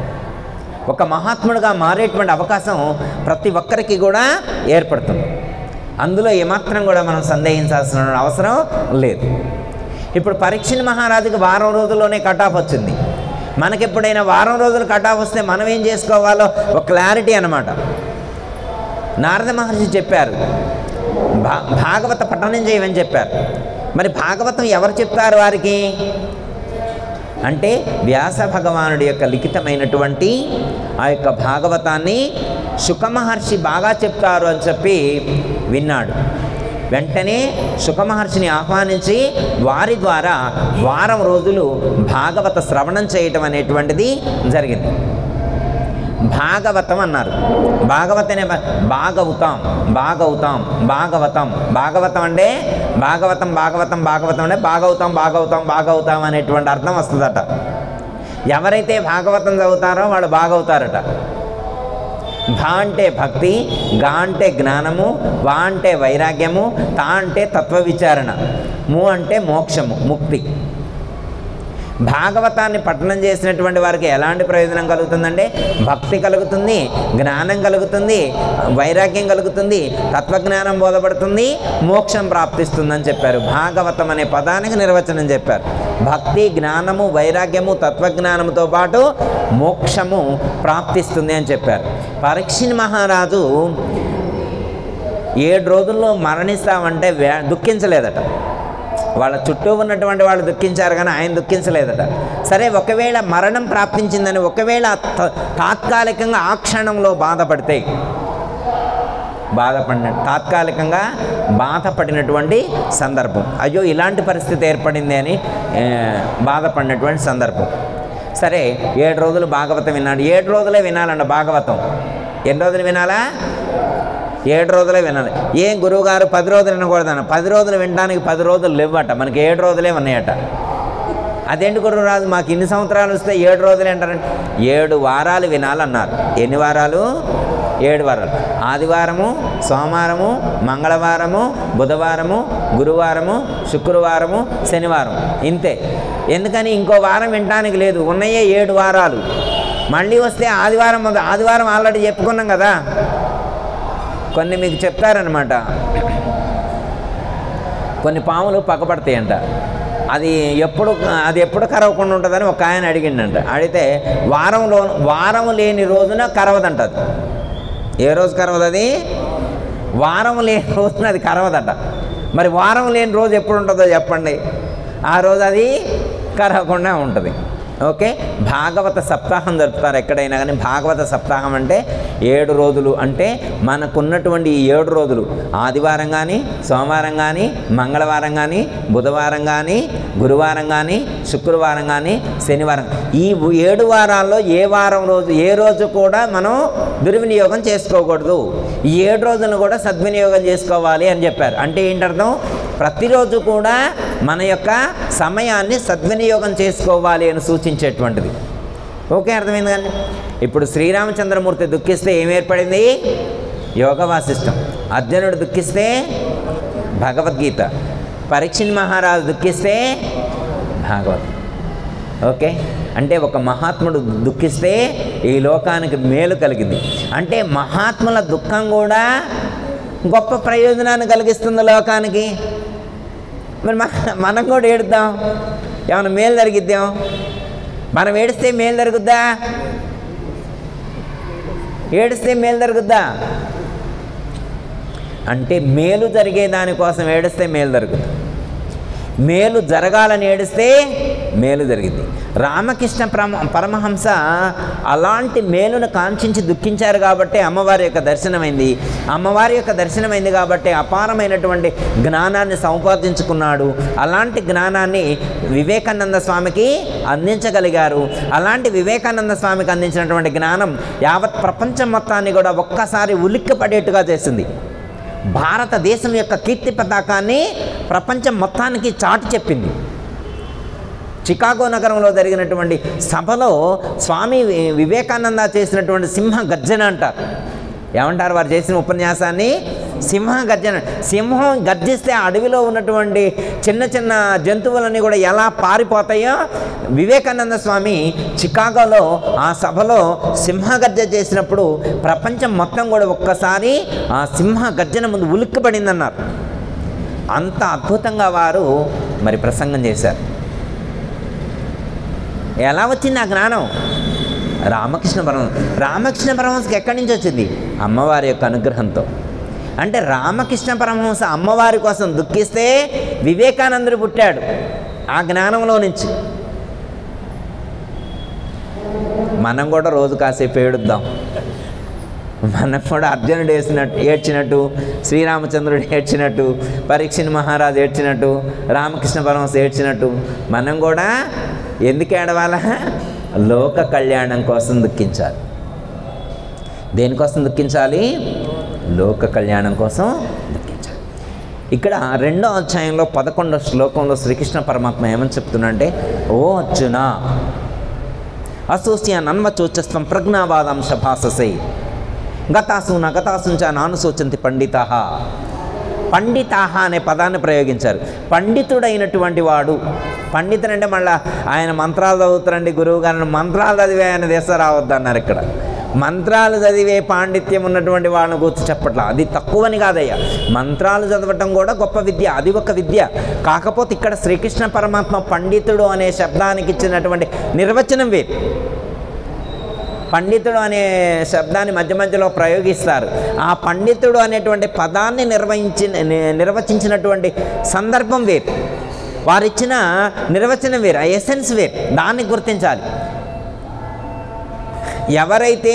ఒక మహాత్ముడుగా మారేటువంటి అవకాశం ప్రతి ఒక్కరికి కూడా ఏర్పడుతుంది. అందులో ఏమాత్రం కూడా మనం సందేహించాల్సిన అవసరం లేదు. ఇప్పుడు పరీక్షణ మహారాజుకి వారం రోజుల్లోనే కట్ ఆఫ్ వచ్చింది. మనకెప్పుడైనా వారం రోజులు కట్ ఆఫ్ వస్తే మనం ఏం చేసుకోవాలో ఒక క్లారిటీ అన్నమాట. నారద మహర్షి చెప్పారు, భాగవత పఠనం చేయమని చెప్పారు. మరి భాగవతం ఎవరు చెప్తారు వారికి అంటే వ్యాస భగవానుడి యొక్క లిఖితమైనటువంటి ఆ యొక్క భాగవతాన్ని శుకమహర్షి బాగా చెప్తారు అని చెప్పి విన్నాడు. వెంటనే శుకమహర్షిని ఆహ్వానించి వారి ద్వారా వారం రోజులు భాగవత శ్రవణం చేయటం అనేటువంటిది జరిగింది. భాగవతం అన్నారు. భాగవతనే భాగవతం, భాగవతం, భాగవతం. భాగవతం అంటే భాగవతం, భాగవతం, భాగవతం అంటే భాగవతం, భాగవతం, భాగవతం అనేటువంటి అర్థం వస్తుందట. ఎవరైతే భాగవతం చదువుతారో వాళ్ళు బాగవుతారట. భా అంటే భక్తి, గా అంటే జ్ఞానము, వా అంటే వైరాగ్యము, తా అంటే తత్వ విచారణ, ము అంటే మోక్షము, ముక్తి. భాగవతాన్ని పఠనం చేసినటువంటి వారికి ఎలాంటి ప్రయోజనం కలుగుతుందంటే భక్తి కలుగుతుంది, జ్ఞానం కలుగుతుంది, వైరాగ్యం కలుగుతుంది, తత్వజ్ఞానం బోధపడుతుంది, మోక్షం ప్రాప్తిస్తుందని చెప్పారు. భాగవతం అనే పదానికి నిర్వచనం చెప్పారు. భక్తి, జ్ఞానము, వైరాగ్యము, తత్వజ్ఞానముతో పాటు మోక్షము ప్రాప్తిస్తుంది అని చెప్పారు. పరీక్షిత్ మహారాజు 7 రోజుల్లో మరణిస్తామంటే దుఃఖించలేదట. వాళ్ళ చుట్టూ ఉన్నటువంటి వాళ్ళు దుఃఖించారు కానీ ఆయన దుఃఖించలేదట. సరే, ఒకవేళ మరణం ప్రాప్తించిందని ఒకవేళ తాత్కాలికంగా ఆ క్షణంలో తాత్కాలికంగా బాధపడినటువంటి సందర్భం, అయ్యో ఇలాంటి పరిస్థితి ఏర్పడింది అని బాధపడినటువంటి సందర్భం. సరే, 7 రోజులు భాగవతం విన్నాడు. 7 రోజులే వినాలంట భాగవతం. ఎన్ని రోజులు వినాలా? 7 రోజులే వినాలి. ఏం గురువుగారు 10 రోజులు వినకూడదన్న? 10 రోజులు వినడానికి 10 రోజులు లేవట, మనకి 7 రోజులే ఉన్నాయట. అదేంటి గురురాజు మాకు ఇన్ని సంవత్సరాలు వస్తే 7 రోజులు అంటారంటే 7 వారాలు వినాలన్నారు. ఎన్ని వారాలు? 7 వారాలు. ఆదివారము, సోమవారము, మంగళవారము, బుధవారము, గురువారము, శుక్రవారము, శనివారం, ఇంతే. ఎందుకని ఇంకో వారం వినటానికి లేదు, ఉన్నాయే 7 వారాలు. మళ్ళీ వస్తే ఆదివారం ఆల్రెడీ చెప్పుకున్నాం కదా. కొన్ని మీకు చెప్తారనమాట, కొన్ని పాములు పక్కపడతాయంట. అది ఎప్పుడు కరవకుండా ఉంటుందని ఒక ఆయన అడిగిండంట. అడిగితే వారం లేని రోజున కరవదంట. అది ఏ రోజు కరవదు? అది వారం లేని రోజున అది కరవదట. మరి వారం లేని రోజు ఎప్పుడు ఉంటుందో చెప్పండి. ఆ రోజు అది కరవకుండా ఉంటుంది. ఓకే, భాగవత సప్తాహం జరుపుతారు ఎక్కడైనా కానీ. భాగవత సప్తాహం అంటే 7 రోజులు. అంటే మనకున్నటువంటి ఈ 7 రోజులు ఆదివారం కానీ, సోమవారం కానీ, మంగళవారం కానీ, బుధవారం కానీ, గురువారం కానీ, శుక్రవారం కానీ, శనివారం, ఈ 7 వారాల్లో ఏ రోజు కూడా మనం దుర్వినియోగం చేసుకోకూడదు. ఈ 7 రోజులను కూడా సద్వినియోగం చేసుకోవాలి అని చెప్పారు. అంటే ఏంటర్థం? ప్రతిరోజు కూడా మన యొక్క సమయాన్ని సద్వినియోగం చేసుకోవాలి అని సూచించేటువంటిది. ఓకే, అర్థమైంది కానీ. ఇప్పుడు శ్రీరామచంద్రమూర్తి దుఃఖిస్తే ఏం ఏర్పడింది? యోగ వాసిష్టం. అర్జునుడు దుఃఖిస్తే భగవద్గీత. పరీక్షిత్ మహారాజు దుఃఖిస్తే భాగవతం. ఓకే, అంటే ఒక మహాత్ముడు దుఃఖిస్తే ఈ లోకానికి మేలు కలిగింది. అంటే మహాత్ముల దుఃఖం కూడా గొప్ప ప్రయోజనాన్ని కలిగిస్తుంది లోకానికి. మరి మనం కూడా ఏడుద్దాం, ఏమైనా మేలు జరిగిద్దాం. మనం ఏడిస్తే మేలు జరుగుద్దా? ఏడిస్తే మేలు జరుగుద్దా? అంటే మేలు జరిగే దానికోసం ఏడిస్తే మేలు జరుగుద్ది. మేలు జరగాలని ఏడిస్తే మేలు జరిగింది. రామకృష్ణ పరమహంస అలాంటి మేలును కాంక్షించి దుఃఖించారు కాబట్టి అమ్మవారి యొక్క దర్శనమైంది. అమ్మవారి యొక్క దర్శనమైంది కాబట్టి అపారమైనటువంటి జ్ఞానాన్ని సంపాదించుకున్నాడు. అలాంటి జ్ఞానాన్ని వివేకానంద స్వామికి అందించగలిగారు. అలాంటి వివేకానంద స్వామికి అందించినటువంటి జ్ఞానం యావత్ ప్రపంచం మొత్తాన్ని కూడా ఒక్కసారి ఉలిక్కిపడేట్టుగా చేసింది. భారతదేశం యొక్క కీర్తి పతాకాన్ని ప్రపంచం మొత్తానికి చాటి చెప్పింది. చికాగో నగరంలో జరిగినటువంటి సభలో స్వామి వివేకానంద చేసినటువంటి సింహ గర్జన అంటారు. ఏమంటారు వారు చేసిన ఉపన్యాసాన్ని? సింహ గర్జన. సింహం గర్జిస్తే అడవిలో ఉన్నటువంటి చిన్న చిన్న జంతువులన్నీ కూడా ఎలా పారిపోతాయో, వివేకానంద స్వామి చికాగోలో ఆ సభలో సింహ గర్జన చేసినప్పుడు ప్రపంచం మొత్తం కూడా ఒక్కసారి ఆ సింహ గర్జన ముందు ఉలిక్కిపడిందన్నారు. అంత అద్భుతంగా వారు మరి ప్రసంగం చేశారు. ఎలా వచ్చింది ఆ జ్ఞానం? రామకృష్ణ పరమహంసకి ఎక్కడి నుంచి వచ్చింది? అమ్మవారి యొక్క అనుగ్రహంతో. అంటే రామకృష్ణ పరమహంస అమ్మవారి కోసం దుఃఖిస్తే వివేకానందుడు పుట్టాడు ఆ జ్ఞానంలో నుంచి. మనం కూడా రోజు కాసేపు ఏడుద్దాం. మనం కూడా అర్జునుడు ఏడ్చినట్టు, శ్రీరామచంద్రుడు ఏడ్చినట్టు, పరీక్షిత్ మహారాజు ఏడ్చినట్టు, రామకృష్ణ పరమహంస ఏడ్చినట్టు మనం కూడా ఎందుకు ఏడవాలా? లోక కళ్యాణం కోసం దుఃఖించాలి. దేనికోసం దుఃఖించాలి? లోక కళ్యాణం కోసం దుఃఖించాలి. ఇక్కడ 2వ అధ్యాయంలో 11వ శ్లోకంలో శ్రీకృష్ణ పరమాత్మ ఏమని చెప్తున్నంటే, ఓ అర్జున అసోస్య నన్వచోచస్వం ప్రజ్ఞావాదాంశ భాససే గతాసుంచ నానుశోచంతి పండితాః. పండితాహ అనే పదాన్ని ప్రయోగించారు. పండితుడైనటువంటి వాడు. పండితుడు అంటే మళ్ళీ ఆయన మంత్రాలు చదువుతారండి, గురువు గారిని మంత్రాలు చదివే ఆయన దేశ రావద్దు అన్నారు. ఇక్కడ మంత్రాలు చదివే పాండిత్యం ఉన్నటువంటి వాళ్ళని కూర్చు చెప్పట్లా. అది తక్కువని కాదయ్యా, మంత్రాలు చదవటం కూడా గొప్ప విద్య, అది ఒక విద్య. కాకపోతే ఇక్కడ శ్రీకృష్ణ పరమాత్మ పండితుడు అనే శబ్దానికి ఇచ్చినటువంటి నిర్వచనం వేరు. పండితుడు అనే శబ్దాన్ని మధ్య మధ్యలో ప్రయోగిస్తారు. ఆ పండితుడు అనేటువంటి పదాన్ని నిర్వచించినటువంటి సందర్భం వేరు, వారిచ్చిన నిర్వచనం వేరు, ఆ ఎసెన్స్ వేరు. దాన్ని గుర్తించాలి. ఎవరైతే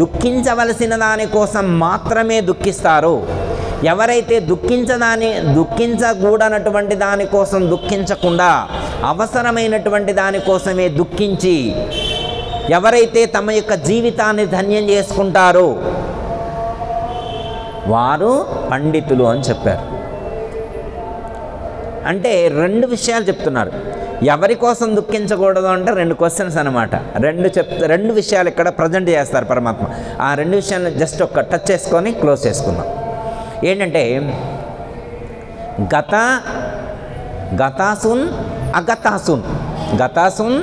దుఃఖించవలసిన దానికోసం మాత్రమే దుఃఖిస్తారో, ఎవరైతే దుఃఖించకూడనటువంటి దానికోసం దుఃఖించకుండా అవసరమైనటువంటి దానికోసమే దుఃఖించి ఎవరైతే తమ యొక్క జీవితాన్ని ధన్యం చేసుకుంటారో వారు పండితులు అని చెప్పారు. అంటే 2 విషయాలు చెప్తున్నారు. ఎవరి కోసం దుఃఖించకూడదు అంటే 2 క్వశ్చన్స్ అనమాట. 2 విషయాలు ఇక్కడ ప్రజెంట్ చేస్తారు పరమాత్మ. ఆ 2 విషయాలను జస్ట్ ఒక టచ్ చేసుకొని క్లోజ్ చేసుకుందాం. ఏంటంటే గతాసూన్ అగతాసూన్, గతాసూన్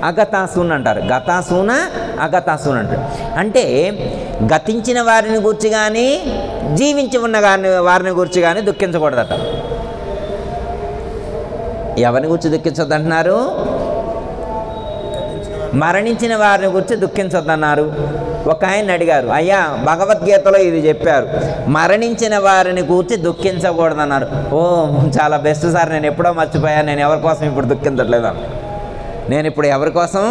అగతాసూన్ అంటారు. గతాసూన అగతాసూన్ అంటారు. అంటే గతించిన వారిని గురించి కానీ జీవించి ఉన్న వారిని గురించి కానీ దుఃఖించకూడదట. ఎవరిని గురించి దుఃఖించొద్దు అంటున్నారు? మరణించిన వారిని గురించి దుఃఖించొద్దన్నారు. ఒక ఆయన అడిగారు, అయ్యా భగవద్గీతలో ఇది చెప్పారు, మరణించిన వారిని గురించి దుఃఖించకూడదన్నారు. ఓ చాలా బెస్ట్ సార్, నేను ఎప్పుడో మర్చిపోయాను, నేను ఎవరి కోసం ఇప్పుడు దుఃఖించట్లేదు. నేను ఇప్పుడు ఎవరి కోసం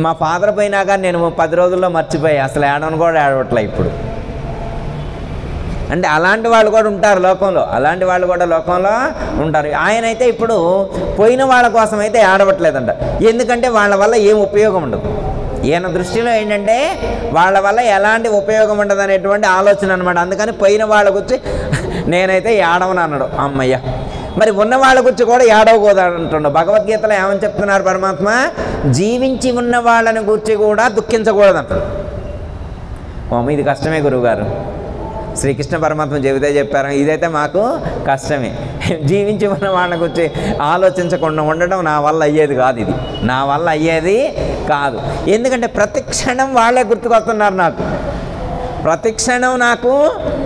మా ఫాదర్ పోయినా కానీ నేను 10 రోజుల్లో మర్చిపోయా, అసలు ఏడవను కూడా ఏడవట్లే ఇప్పుడు. అంటే అలాంటి వాళ్ళు కూడా ఉంటారు లోకంలో, అలాంటి వాళ్ళు కూడా లోకంలో ఉంటారు. ఆయన అయితే ఇప్పుడు పోయిన వాళ్ళ కోసం అయితే ఏడవట్లేదంట. ఎందుకంటే వాళ్ళ వల్ల ఏం ఉపయోగం ఉండదు. ఈయన దృష్టిలో ఏంటంటే వాళ్ళ వల్ల ఎలాంటి ఉపయోగం ఉండదు అనేటువంటి ఆలోచన అనమాట. అందుకని పోయిన వాళ్ళ గురించి నేనైతే ఏడవను అన్నాడు. అమ్మయ్య, మరి ఉన్న వాళ్ళ గురించి కూడా ఏడవకూడదు అంటున్నాడు. భగవద్గీతలో ఏమని చెప్తున్నారు పరమాత్మ? జీవించి ఉన్న వాళ్ళని గురించి కూడా దుఃఖించకూడదు అంటాడు. ఇది కష్టమే గురువుగారు, శ్రీకృష్ణ పరమాత్మ చెబితే చెప్పారు, ఇదైతే మాకు కష్టమే. జీవించి ఉన్న వాళ్ళ గురించి ఆలోచించకుండా ఉండడం నా వల్ల అయ్యేది కాదు, ఇది నా వల్ల అయ్యేది కాదు. ఎందుకంటే ప్రతి క్షణం వాళ్ళే గుర్తుకొస్తున్నారు నాకు. ప్రతి క్షణం నాకు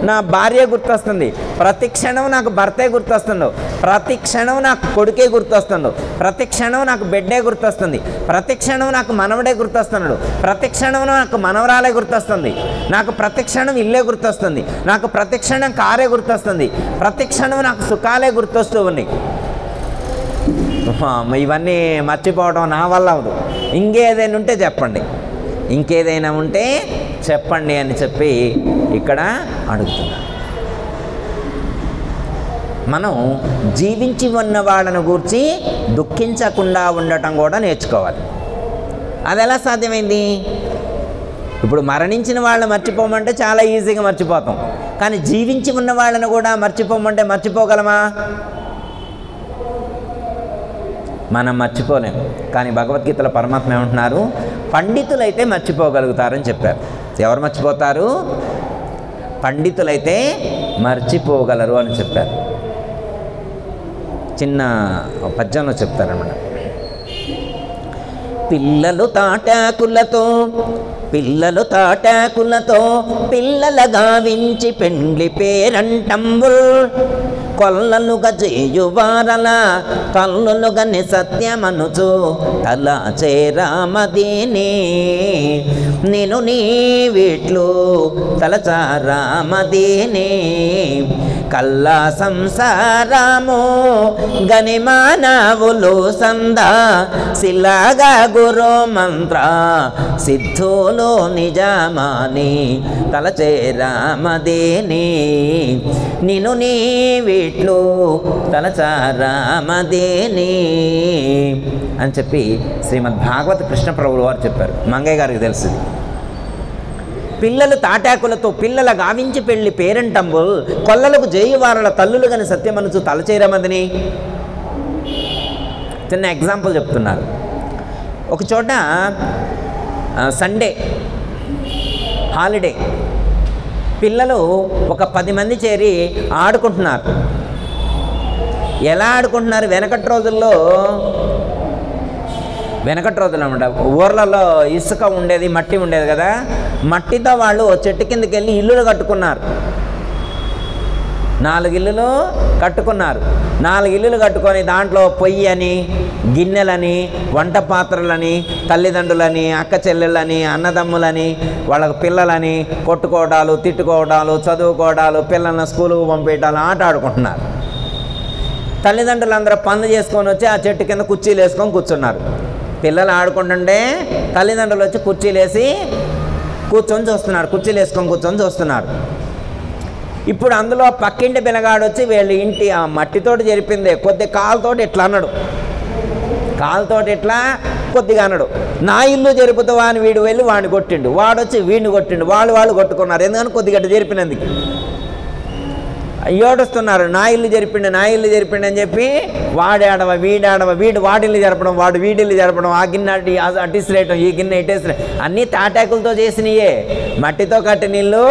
నా భార్య గుర్తొస్తుంది, ప్రతి క్షణం నాకు భర్తే గుర్తొస్తుండు, ప్రతి క్షణం నాకు కొడుకే గుర్తొస్తుండు, ప్రతి క్షణం నాకు బిడ్డే గుర్తొస్తుంది, ప్రతి క్షణం నాకు మనవడే గుర్తొస్తున్నాడు, ప్రతి క్షణం నాకు మనవరాలే గుర్తొస్తుంది, నాకు ప్రతి క్షణం ఇల్లే గుర్తొస్తుంది, నాకు ప్రతి క్షణం కారే గుర్తొస్తుంది, ప్రతి క్షణం నాకు సుఖాలే గుర్తొస్తూ ఉన్నాయి. ఇవన్నీ మర్చిపోవడం నా వల్ల అవదు. ఇంకేదైనా ఉంటే చెప్పండి, ఇంకేదైనా ఉంటే చెప్పండి అని చెప్పి ఇక్కడ అడుగుతున్నా. మనం జీవించి ఉన్న వాళ్ళని గురించి దుఃఖించకుండా ఉండటం కూడా నేర్చుకోవాలి. అది ఎలా సాధ్యమైంది? ఇప్పుడు మరణించిన వాళ్ళని మర్చిపోమంటే చాలా ఈజీగా మర్చిపోతాం, కానీ జీవించి ఉన్న వాళ్ళని కూడా మర్చిపోమంటే మర్చిపోగలమా? మనం మర్చిపోలేము. కానీ భగవద్గీతలో పరమాత్మ ఏమంటున్నారు? పండితులైతే మర్చిపోగలుగుతారని చెప్పారు. ఎవరు మర్చిపోతారు? పండితులైతే మర్చిపోగలరు అని చెప్పారు. చిన్న పద్యంలో చెప్తారన్నమాట. పిల్లలు తాటాకులతో పిల్లల గావించి పెండ్లి పేరంటంబుల్ కొల్లలుగా చేయువారల కల్లులుగా సత్యమనుచు తల చేరామదీని నేను నీ వీట్లు తలచారామదీని కల్లా సంసారము గనిమానవులు సంద శిలాగా గురు మంత్ర సిద్ధులు నిజమాని తలచేరామదేని నిన్ను నీ వీట్లు తలచారామదేని అని చెప్పి శ్రీమద్ భాగవత కృష్ణ ప్రభువుల వారు చెప్పారు. మంగయ్య గారికి తెలుసుది. పిల్లలు తాటాకులతో పిల్లల గావించి పెళ్లి పేరంటంబుల్ కొల్లలకు జేయువారల తల్లులు గని సత్యమనుచు తలచేరమదని. చిన్న ఎగ్జాంపుల్ చెప్తున్నారు. ఒక చోట సండే హాలిడే, పిల్లలు ఒక 10 మంది చేరి ఆడుకుంటున్నారు. ఎలా ఆడుకుంటున్నారు? వెనకటి రోజుల్లో అన్నమాట, ఊర్లలో ఇసుక ఉండేది, మట్టి ఉండేది కదా, మట్టితో వాళ్ళు చెట్టు కిందకి వెళ్ళి ఇల్లులు కట్టుకున్నారు. 4 ఇల్లులు కట్టుకున్నారు. 4 ఇల్లులు కట్టుకొని దాంట్లో పొయ్యి అని, గిన్నెలని, వంట పాత్రలని, తల్లిదండ్రులని, అక్క చెల్లెళ్ళని, అన్నదమ్ములని, వాళ్ళకు పిల్లలని కొట్టుకోవడాలు, తిట్టుకోవడాలు, చదువుకోవడాలు, పిల్లలను స్కూలుకు పంపించాలు, ఆట ఆడుకుంటున్నారు. తల్లిదండ్రులందరూ పనులు చేసుకొని వచ్చి ఆ చెట్టు కింద కుర్చీలు వేసుకొని కూర్చున్నారు. పిల్లలు ఆడుకుంటుంటే తల్లిదండ్రులు వచ్చి కుర్చీలు వేసి కూర్చొని చూస్తున్నారు, కుర్చీలు వేసుకొని కూర్చొని చూస్తున్నారు. ఇప్పుడు అందులో పక్కింటి పిల్లగాడు వచ్చి వీళ్ళ ఇంటి ఆ మట్టితోటి జరిపిందే కొద్ది కాలుతోటి ఇట్లా అన్నాడు, కాలుతోటి ఇట్లా కొద్దిగా అన్నాడు. నా ఇల్లు జరుపుతావా అని వీడు వెళ్ళి వాడిని కొట్టిండు, వాడు వచ్చి వీడిని కొట్టిండు, వాళ్ళు కొట్టుకున్నారు. ఎందుకని కొద్దిగా జరిపినందుకు. ఏడుస్తున్నారు, నా ఇల్లు జరిపిండు అని చెప్పి వాడాడవ వీడాడవ, వీడు వాడిల్లు జరపడం, వాడు వీడిల్లు జరపడం, ఆ గిన్నె అటిసిరేయటం, ఈ గిన్నె ఇటేసిరేయటం, అన్నీ తాటాకులతో చేసినయే. మట్టితో కట్టిన ఇల్లు,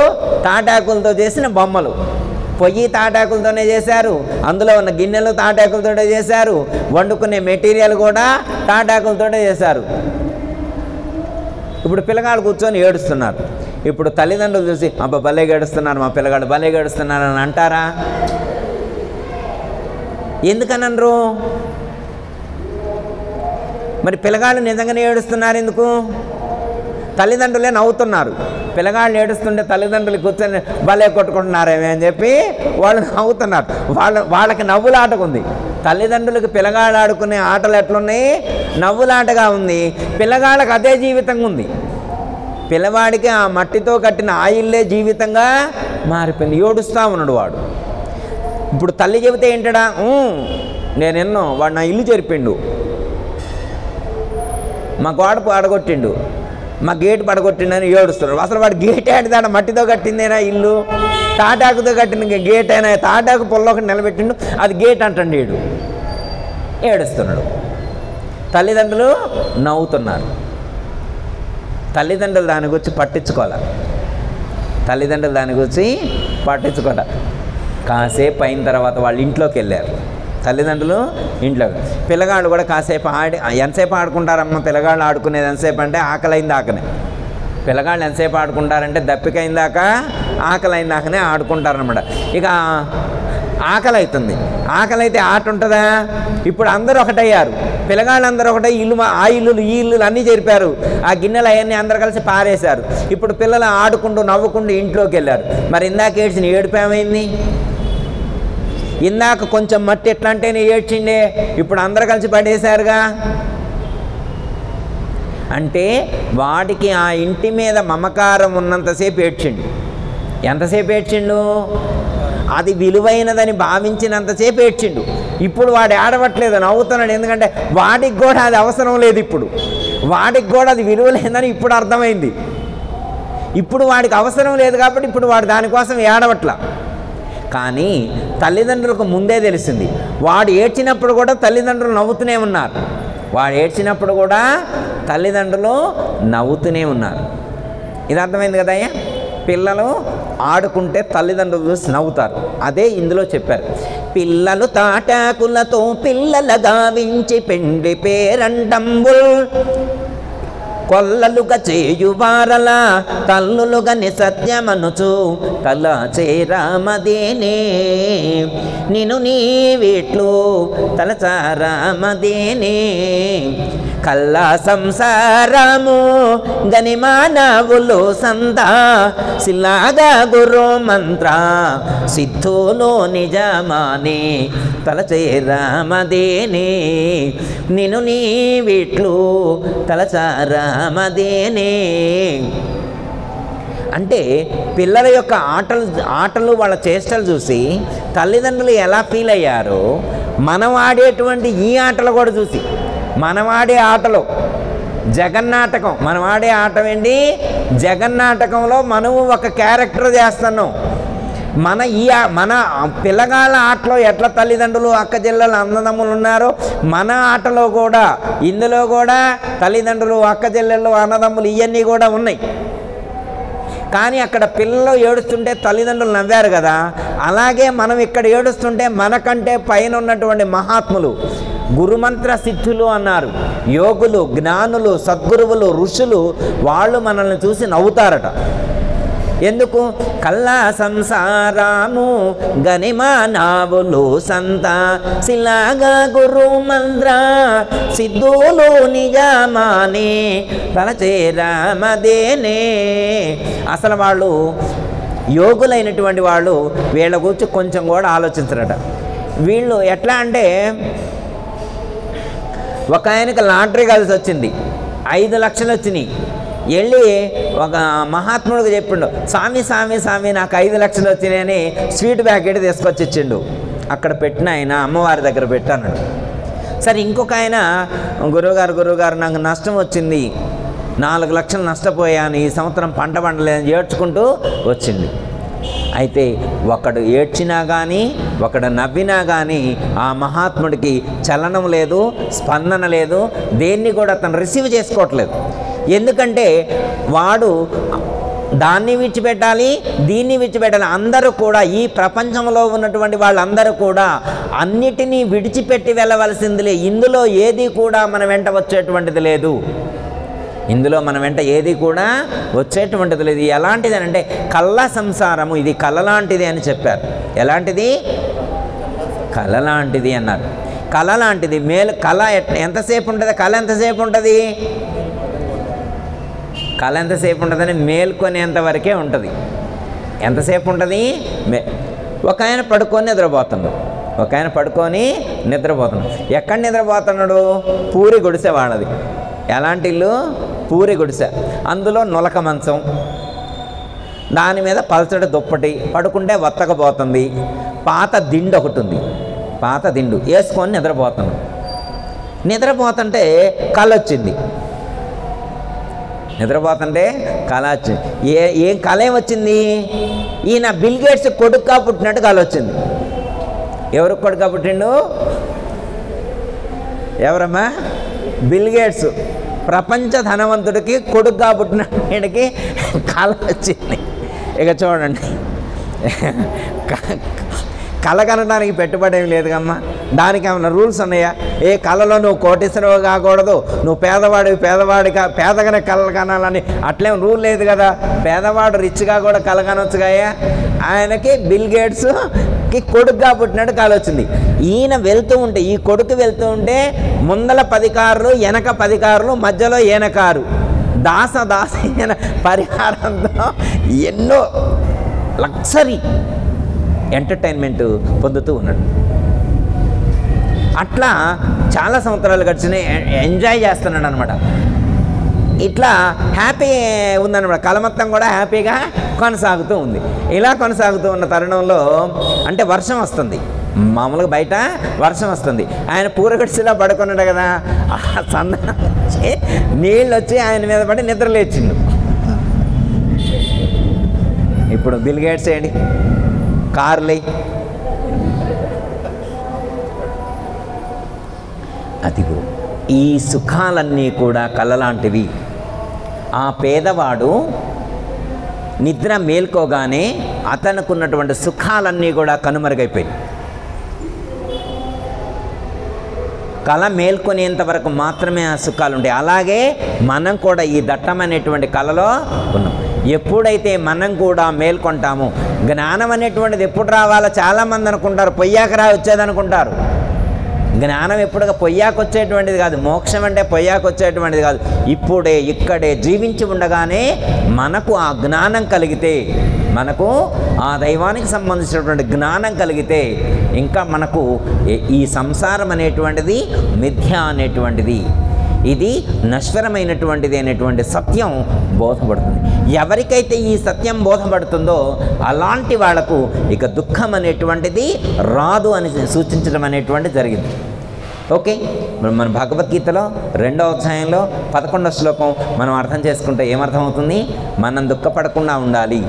తాటాకులతో చేసిన బొమ్మలు. పొయ్యి తాటాకులతోనే చేశారు, అందులో ఉన్న గిన్నెలు తాటాకులతోనే చేశారు, వండుకునే మెటీరియల్ కూడా తాటాకులతోనే చేశారు. ఇప్పుడు పిల్లగాళ్ళు కూర్చొని ఏడుస్తున్నారు. ఇప్పుడు తల్లిదండ్రులు చూసి అబ్బా భలే ఏడుస్తున్నారు, మా పిల్లగాడు భలే ఏడుస్తున్నారు అని అంటారా? ఎందుకనరు? మరి పిల్లగాళ్ళు నిజంగానే ఏడుస్తున్నారు ఎందుకు? తల్లిదండ్రులే నవ్వుతున్నారు. పిల్లగాళ్ళు ఏడుస్తుంటే తల్లిదండ్రులు కూర్చొని భలే కొట్టుకుంటున్నారేమే అని చెప్పి వాళ్ళు నవ్వుతున్నారు. వాళ్ళకి నవ్వులాటకుంది. తల్లిదండ్రులకు పిల్లగాళ్ళు ఆడుకునే ఆటలు ఎట్లున్నాయి? నవ్వులాటగా ఉంది. పిల్లగాళ్ళకి అదే జీవితంగా ఉంది. పిల్లవాడికి ఆ మట్టితో కట్టిన ఆ ఇల్లే జీవితంగా మారిపోయింది. ఏడుస్తూ ఉన్నాడు వాడు. ఇప్పుడు తల్లి చెబితే ఏంటడా? నేను ఎన్నో వాడు నా ఇల్లు చెరిపిండు, మా గోడ పడగొట్టిండు, మా గేటు పడగొట్టిండని ఏడుస్తున్నాడు. అసలు వాడు గేట్ ఆడిదాడ మట్టితో కట్టిందేనా ఇల్లు? తాటాకుతో కట్టిన గేట్ అయినా తాటాకు పొల్లో ఒకటి నిలబెట్టిండు, అది గేట్ అంటండి. ఏడుస్తున్నాడు. తల్లిదండ్రులు నవ్వుతున్నారు. తల్లిదండ్రులు దాని గురించి పట్టించుకోవాలి. కాసేపు అయిన తర్వాత వాళ్ళు ఇంట్లోకి వెళ్ళారు. తల్లిదండ్రులు ఇంట్లో, పిల్లగాళ్ళు కూడా కాసేపు ఎంతసేపు ఆడుకుంటారమ్మ పిల్లగాళ్ళు ఆడుకునేది ఎంతసేపు అంటే ఆకలైందాకనే. పిల్లగాళ్ళు ఎంతసేపు ఆడుకుంటారంటే దప్పికైందాక ఆకలైందాకనే ఆడుకుంటారనమాట. ఇక ఆకలి అవుతుంది. ఆకలి అయితే ఆట ఉంటుందా? ఇప్పుడు అందరూ ఒకటయ్యారు. పిల్లగాళ్ళు అందరూ ఒకటే ఆ ఇల్లులు ఈ ఇల్లులు అన్నీ జరిపారు. ఆ గిన్నెలు అవన్నీ అందరు కలిసి పారేశారు. ఇప్పుడు పిల్లలు ఆడుకుంటూ నవ్వుకుంటూ ఇంట్లోకి వెళ్ళారు. మరి ఇందాక ఏడ్చిన ఏడుపు ఏమైంది? ఇందాక కొంచెం మట్టి ఎట్లా అంటేనే ఏడ్చిండే, ఇప్పుడు అందరు కలిసి పడేశారుగా. అంటే వాడికి ఆ ఇంటి మీద మమకారం ఉన్నంతసేపు ఏడ్చిండు. ఎంతసేపు ఏడ్చిండు? అది విలువైనదని భావించినంతసేపు ఏడ్చిండు. ఇప్పుడు వాడు ఏడవట్లేదు, నవ్వుతున్నాడు. ఎందుకంటే వాడికి కూడా అది అవసరం లేదు. ఇప్పుడు వాడికి కూడా అది విలువ లేదని ఇప్పుడు అర్థమైంది. ఇప్పుడు వాడికి అవసరం లేదు కాబట్టి ఇప్పుడు వాడు దానికోసం ఏడవట్లా. కానీ తల్లిదండ్రులకు ముందే తెలిసింది. వాడు ఏడ్చినప్పుడు కూడా తల్లిదండ్రులు నవ్వుతూనే ఉన్నారు. ఇది అర్థమైంది కదా? పిల్లలు ఆడుకుంటే తల్లిదండ్రులు చూసి నవ్వుతారు. అదే ఇందులో చెప్పారు. పిల్లలు తాటాకులతో పిల్లల గావించి పెండి పేరంటంబుల్ కొల్లలుగా చేయువారల తల్లులుగా నిసత్యమనుచు తల చేరామదేనే నిను నీవిట్లు తలచారామదేనే కల్లా సంసారము గని మానవులు సంతా సిల్లాగా గురు మంత్ర సిద్ధులో నిజమానే తలచేరామదేనే నిను నీవిట్లు తలచారామదేనే. అంటే పిల్లల యొక్క ఆటలు వాళ్ళ చేష్టలు చూసి తల్లిదండ్రులు ఎలా ఫీల్ అయ్యారో మనం ఆడేటువంటి ఈ ఆటలు కూడా చూసి, మనం ఆడే ఆటలో జగన్నాటకం, మనం ఆడే ఆట ఏంటి? జగన్నాటకంలో మనము ఒక క్యారెక్టర్ చేస్తున్నాం. మన పిల్లగాళ్ళ ఆటలో ఎట్లా తల్లిదండ్రులు అక్క చెల్లెలు అన్నదమ్ములు ఉన్నారో మన ఆటలో కూడా ఇందులో కూడా తల్లిదండ్రులు అక్క చెల్లెళ్ళు అన్నదమ్ములు ఇవన్నీ కూడా ఉన్నాయి. కానీ అక్కడ పిల్లలు ఏడుస్తుంటే తల్లిదండ్రులు నవ్వారు కదా, అలాగే మనం ఇక్కడ ఏడుస్తుంటే మనకంటే పైన ఉన్నటువంటి మహాత్ములు గురుమంత్ర సిద్ధులు అన్నారు, యోగులు, జ్ఞానులు, సద్గురువులు, ఋషులు, వాళ్ళు మనల్ని చూసి నవ్వుతారట. ఎందుకు? కల్లా సంసారాము గనిమానావులు సంత శిలాగా గురు మంత్ర సిద్ధులు నిజమానే తలచేరామదేనే. అసలు వాళ్ళు యోగులైనటువంటి వాళ్ళు వీళ్ళ గురించి కొంచెం కూడా ఆలోచించరట. వీళ్ళు ఎట్లా అంటే, ఒక ఆయనకి లాటరీ కలిసి వచ్చింది, 5 లక్షలు వచ్చినాయి. వెళ్ళి ఒక మహాత్ముడికి చెప్పిండు, స్వామి స్వామి స్వామి నాకు 5 లక్షలు వచ్చినాయని స్వీట్ ప్యాకెట్ తీసుకొచ్చి ఇచ్చిండు. అక్కడ పెట్టిన ఆయన అమ్మవారి దగ్గర పెట్టాన్నాడు. సరే ఇంకొక ఆయన, గురువుగారు నాకు నష్టం వచ్చింది, 4 లక్షలు నష్టపోయాను, ఈ సంవత్సరం పంట పండలేదని ఏడ్చుకుంటూ వచ్చింది. అయితే ఒకడు ఏడ్చినా కానీ ఒకడు నవ్వినా కానీ ఆ మహాత్ముడికి చలనం లేదు, స్పందన లేదు, దేన్ని కూడా అతను రిసీవ్ చేసుకోవట్లేదు. ఎందుకంటే వాడు దాన్ని విడిచిపెట్టాలి, దీన్ని విడిచిపెట్టాలి. అందరూ కూడా ఈ ప్రపంచంలో ఉన్నటువంటి వాళ్ళందరూ కూడా అన్నిటినీ విడిచిపెట్టి వెళ్ళవలసిందిలే. ఇందులో ఏది కూడా మన వెంట వచ్చేటువంటిది లేదు. ఇందులో మన వెంట ఏది కూడా వచ్చేటువంటిది లేదు. ఎలాంటిది అంటే కళ్ళ సంసారము, ఇది కళ లాంటిది అని చెప్పారు. ఎలాంటిది? కళ లాంటిది అన్నారు. కళ లాంటిది. కళ ఎంతసేపు ఉంటుంది? కళ ఎంతసేపు ఉంటుంది? కళ ఎంతసేపు ఉంటుందని మేల్కొనేంత వరకే ఉంటుంది. ఎంతసేపు ఉంటుంది? ఒక ఆయన పడుకొని నిద్రపోతున్నాడు, ఒక ఆయన పడుకొని నిద్రపోతున్నాడు. ఎక్కడ నిద్రపోతున్నాడు? పూరి గుడిసె వాడది. ఎలాంటి ఇల్లు? పూరి గుడిసె. అందులో నులక మంచం, దాని మీద పలచడి దుప్పటి, పడుకుంటే వత్తకపోతుంది. పాత దిండు ఒకటి ఉంది, పాత దిండు వేసుకొని నిద్రపోతున్నాడు. నిద్రపోతుంటే కళ వచ్చింది. నిద్రపోతుంటే కళ వచ్చింది. ఏం కళ ఏమొచ్చింది? ఈయన బిల్ గేట్స్ కొడుకుగా పుట్టినట్టు కళ వచ్చింది. ఎవరికి కొడుకుగా పుట్టిండు? ఎవరమ్మా? Bill gates. ప్రపంచ ధనవంతుడికి కొడుకుగా పుట్టినకి కళ వచ్చింది. ఇక చూడండి, కళ కనడానికి పెట్టుబడి ఏమి లేదు కమ్మా. దానికి ఏమన్నా రూల్స్ ఉన్నాయా? ఏ కళలో నువ్వు కోటీశ్వరవు కాకూడదు, నువ్వు పేదగానే కళలు కనాలని అట్లేం రూల్ లేదు కదా. పేదవాడు రిచ్గా కూడా కళ కనొచ్చుగాయా. ఆయనకి బిల్ గేట్స్కి కొడుకుగా పుట్టినట్టు కళ వచ్చింది. ఈయన వెళ్తూ ఉంటే, ఈ కొడుకు వెళ్తూ ఉంటే ముందల 10 కార్లు, వెనక 10 కార్లు, మధ్యలో ఈయన కారు. దాసీన పరిహారంతో ఎన్నో లగ్జరీ ఎంటర్టైన్మెంట్ పొందుతూ ఉన్నాడు. అట్లా చాలా సంవత్సరాలు గడిచినాయి, ఎంజాయ్ చేస్తున్నాడు అనమాట. ఇట్లా హ్యాపీ ఉందన్నమాట. కళ మొత్తం కూడా హ్యాపీగా కొనసాగుతూ ఉంది. ఇలా కొనసాగుతూ ఉన్న తరుణంలో అంటే వర్షం వస్తుంది, మామూలుగా బయట వర్షం వస్తుంది. ఆయన పూరగడిసిలా పడుకున్నాడు కదా, ఆ సందనం వచ్చి నీళ్ళు వచ్చి ఆయన మీద పడి నిద్ర లేచిండు. ఇప్పుడు బిల్ గేట్స్ ఏంటి? కార్లే. అదిగో ఈ సుఖాలన్నీ కూడా కళలాంటివి. ఆ పేదవాడు నిద్ర మేల్కోగానే అతనుకున్నటువంటి సుఖాలన్నీ కూడా కనుమరుగైపోయాయి. కళ మేల్కొనేంత వరకు మాత్రమే ఆ సుఖాలు ఉంటాయి. అలాగే మనం కూడా ఈ దట్టమైనటువంటి కళలో ఉన్నాం. ఎప్పుడైతే మనం కూడా మేల్కొంటామో, జ్ఞానం అనేటువంటిది ఎప్పుడు రావాలో చాలామంది అనుకుంటారు, పొయ్యాక వచ్చేదనుకుంటారు. జ్ఞానం ఎప్పుడుగా పొయ్యాకు వచ్చేటువంటిది కాదు. మోక్షం అంటే పొయ్యాకు వచ్చేటువంటిది కాదు. ఇప్పుడే ఇక్కడే జీవించి ఉండగానే మనకు ఆ జ్ఞానం కలిగితే, మనకు ఆ దైవానికి సంబంధించినటువంటి జ్ఞానం కలిగితే ఇంకా మనకు ఈ సంసారం అనేటువంటిది మిథ్య అనేటువంటిది, ఇది నశ్వరమైనటువంటిది అనేటువంటి సత్యం బోధపడుతుంది. ఎవరికైతే ఈ సత్యం బోధపడుతుందో అలాంటి వాళ్లకు ఇక దుఃఖం అనేటువంటిది రాదు అని సూచించడం అనేటువంటిది జరిగింది. ఓకే, మన భగవద్గీతలో 2వ అధ్యాయంలో 11వ శ్లోకం మనం అర్థం చేసుకుంటే ఏమర్థమవుతుంది? మనం దుఃఖపడకుండా ఉండాలి.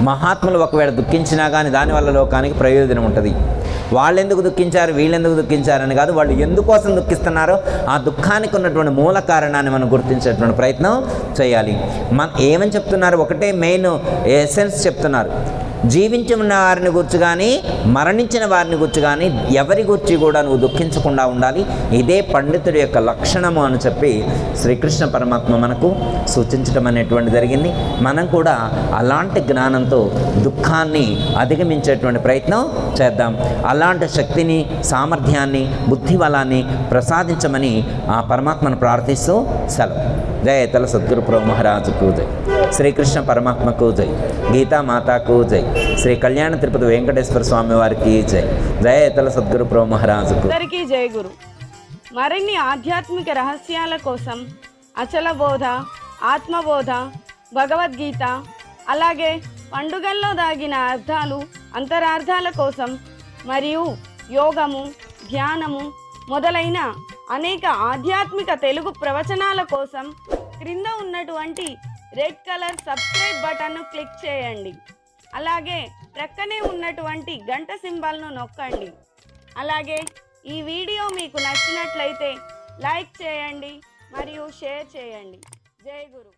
మహాత్ములు ఒకవేళ దుఃఖించినా కానీ దానివల్ల లోకానికి ప్రయోజనం ఉంటుంది. వాళ్ళు ఎందుకు దుఃఖించారు, వీళ్ళెందుకు దుఃఖించారని కాదు, వాళ్ళు ఎందుకోసం దుఃఖిస్తున్నారో ఆ దుఃఖానికి ఉన్నటువంటి మూల కారణాన్ని మనం గుర్తించేటువంటి ప్రయత్నం చేయాలి. ఏమని చెప్తున్నారు? ఒకటే మెయిన్ ఎసెన్స్ చెప్తున్నారు. జీవించి ఉన్న వారిని గురించి కానీ మరణించిన వారిని గురించి కానీ ఎవరి గురించి కూడా నువ్వు దుఃఖించకుండా ఉండాలి. ఇదే పండితుడి యొక్క లక్షణము అని చెప్పి శ్రీకృష్ణ పరమాత్మ మనకు సూచించడం అనేటువంటి జరిగింది. మనం కూడా అలాంటి జ్ఞానంతో దుఃఖాన్ని అధిగమించేటువంటి ప్రయత్నం చేద్దాం. అలాంటి శక్తిని, సామర్థ్యాన్ని, బుద్ధిబలాన్ని ప్రసాదించమని ఆ పరమాత్మను ప్రార్థిస్తూ సెలవు. జయ తల సద్గురు ప్రభు మహారాజుకు జై. శ్రీకృష్ణ పరమాత్మకు జై. గీతామాతాకు జై. శ్రీ కళ్యాణ తిరుపతి వెంకటేశ్వర స్వామి వారికి జై. జయ తల సద్గురు ప్రభు మహారాజుకు అందరికీ జై గురు. మరిన్ని ఆధ్యాత్మిక రహస్యాల కోసం అచల బోధ, ఆత్మబోధ, భగవద్గీత, అలాగే పండుగల్లో దాగిన అర్థాలు, అంతరార్థాల కోసం మరియు యోగము, ధ్యానము మొదలైన అనేక ఆధ్యాత్మిక తెలుగు ప్రవచనాల కోసం క్రింద ఉన్నటువంటి రెడ్ కలర్ సబ్స్క్రైబ్ బటన్ను క్లిక్ చేయండి. అలాగే ప్రక్కనే ఉన్నటువంటి గంట సింబల్ను నొక్కండి. అలాగే ఈ వీడియో మీకు నచ్చినట్లయితే లైక్ చేయండి మరియు షేర్ చేయండి. జై గురు.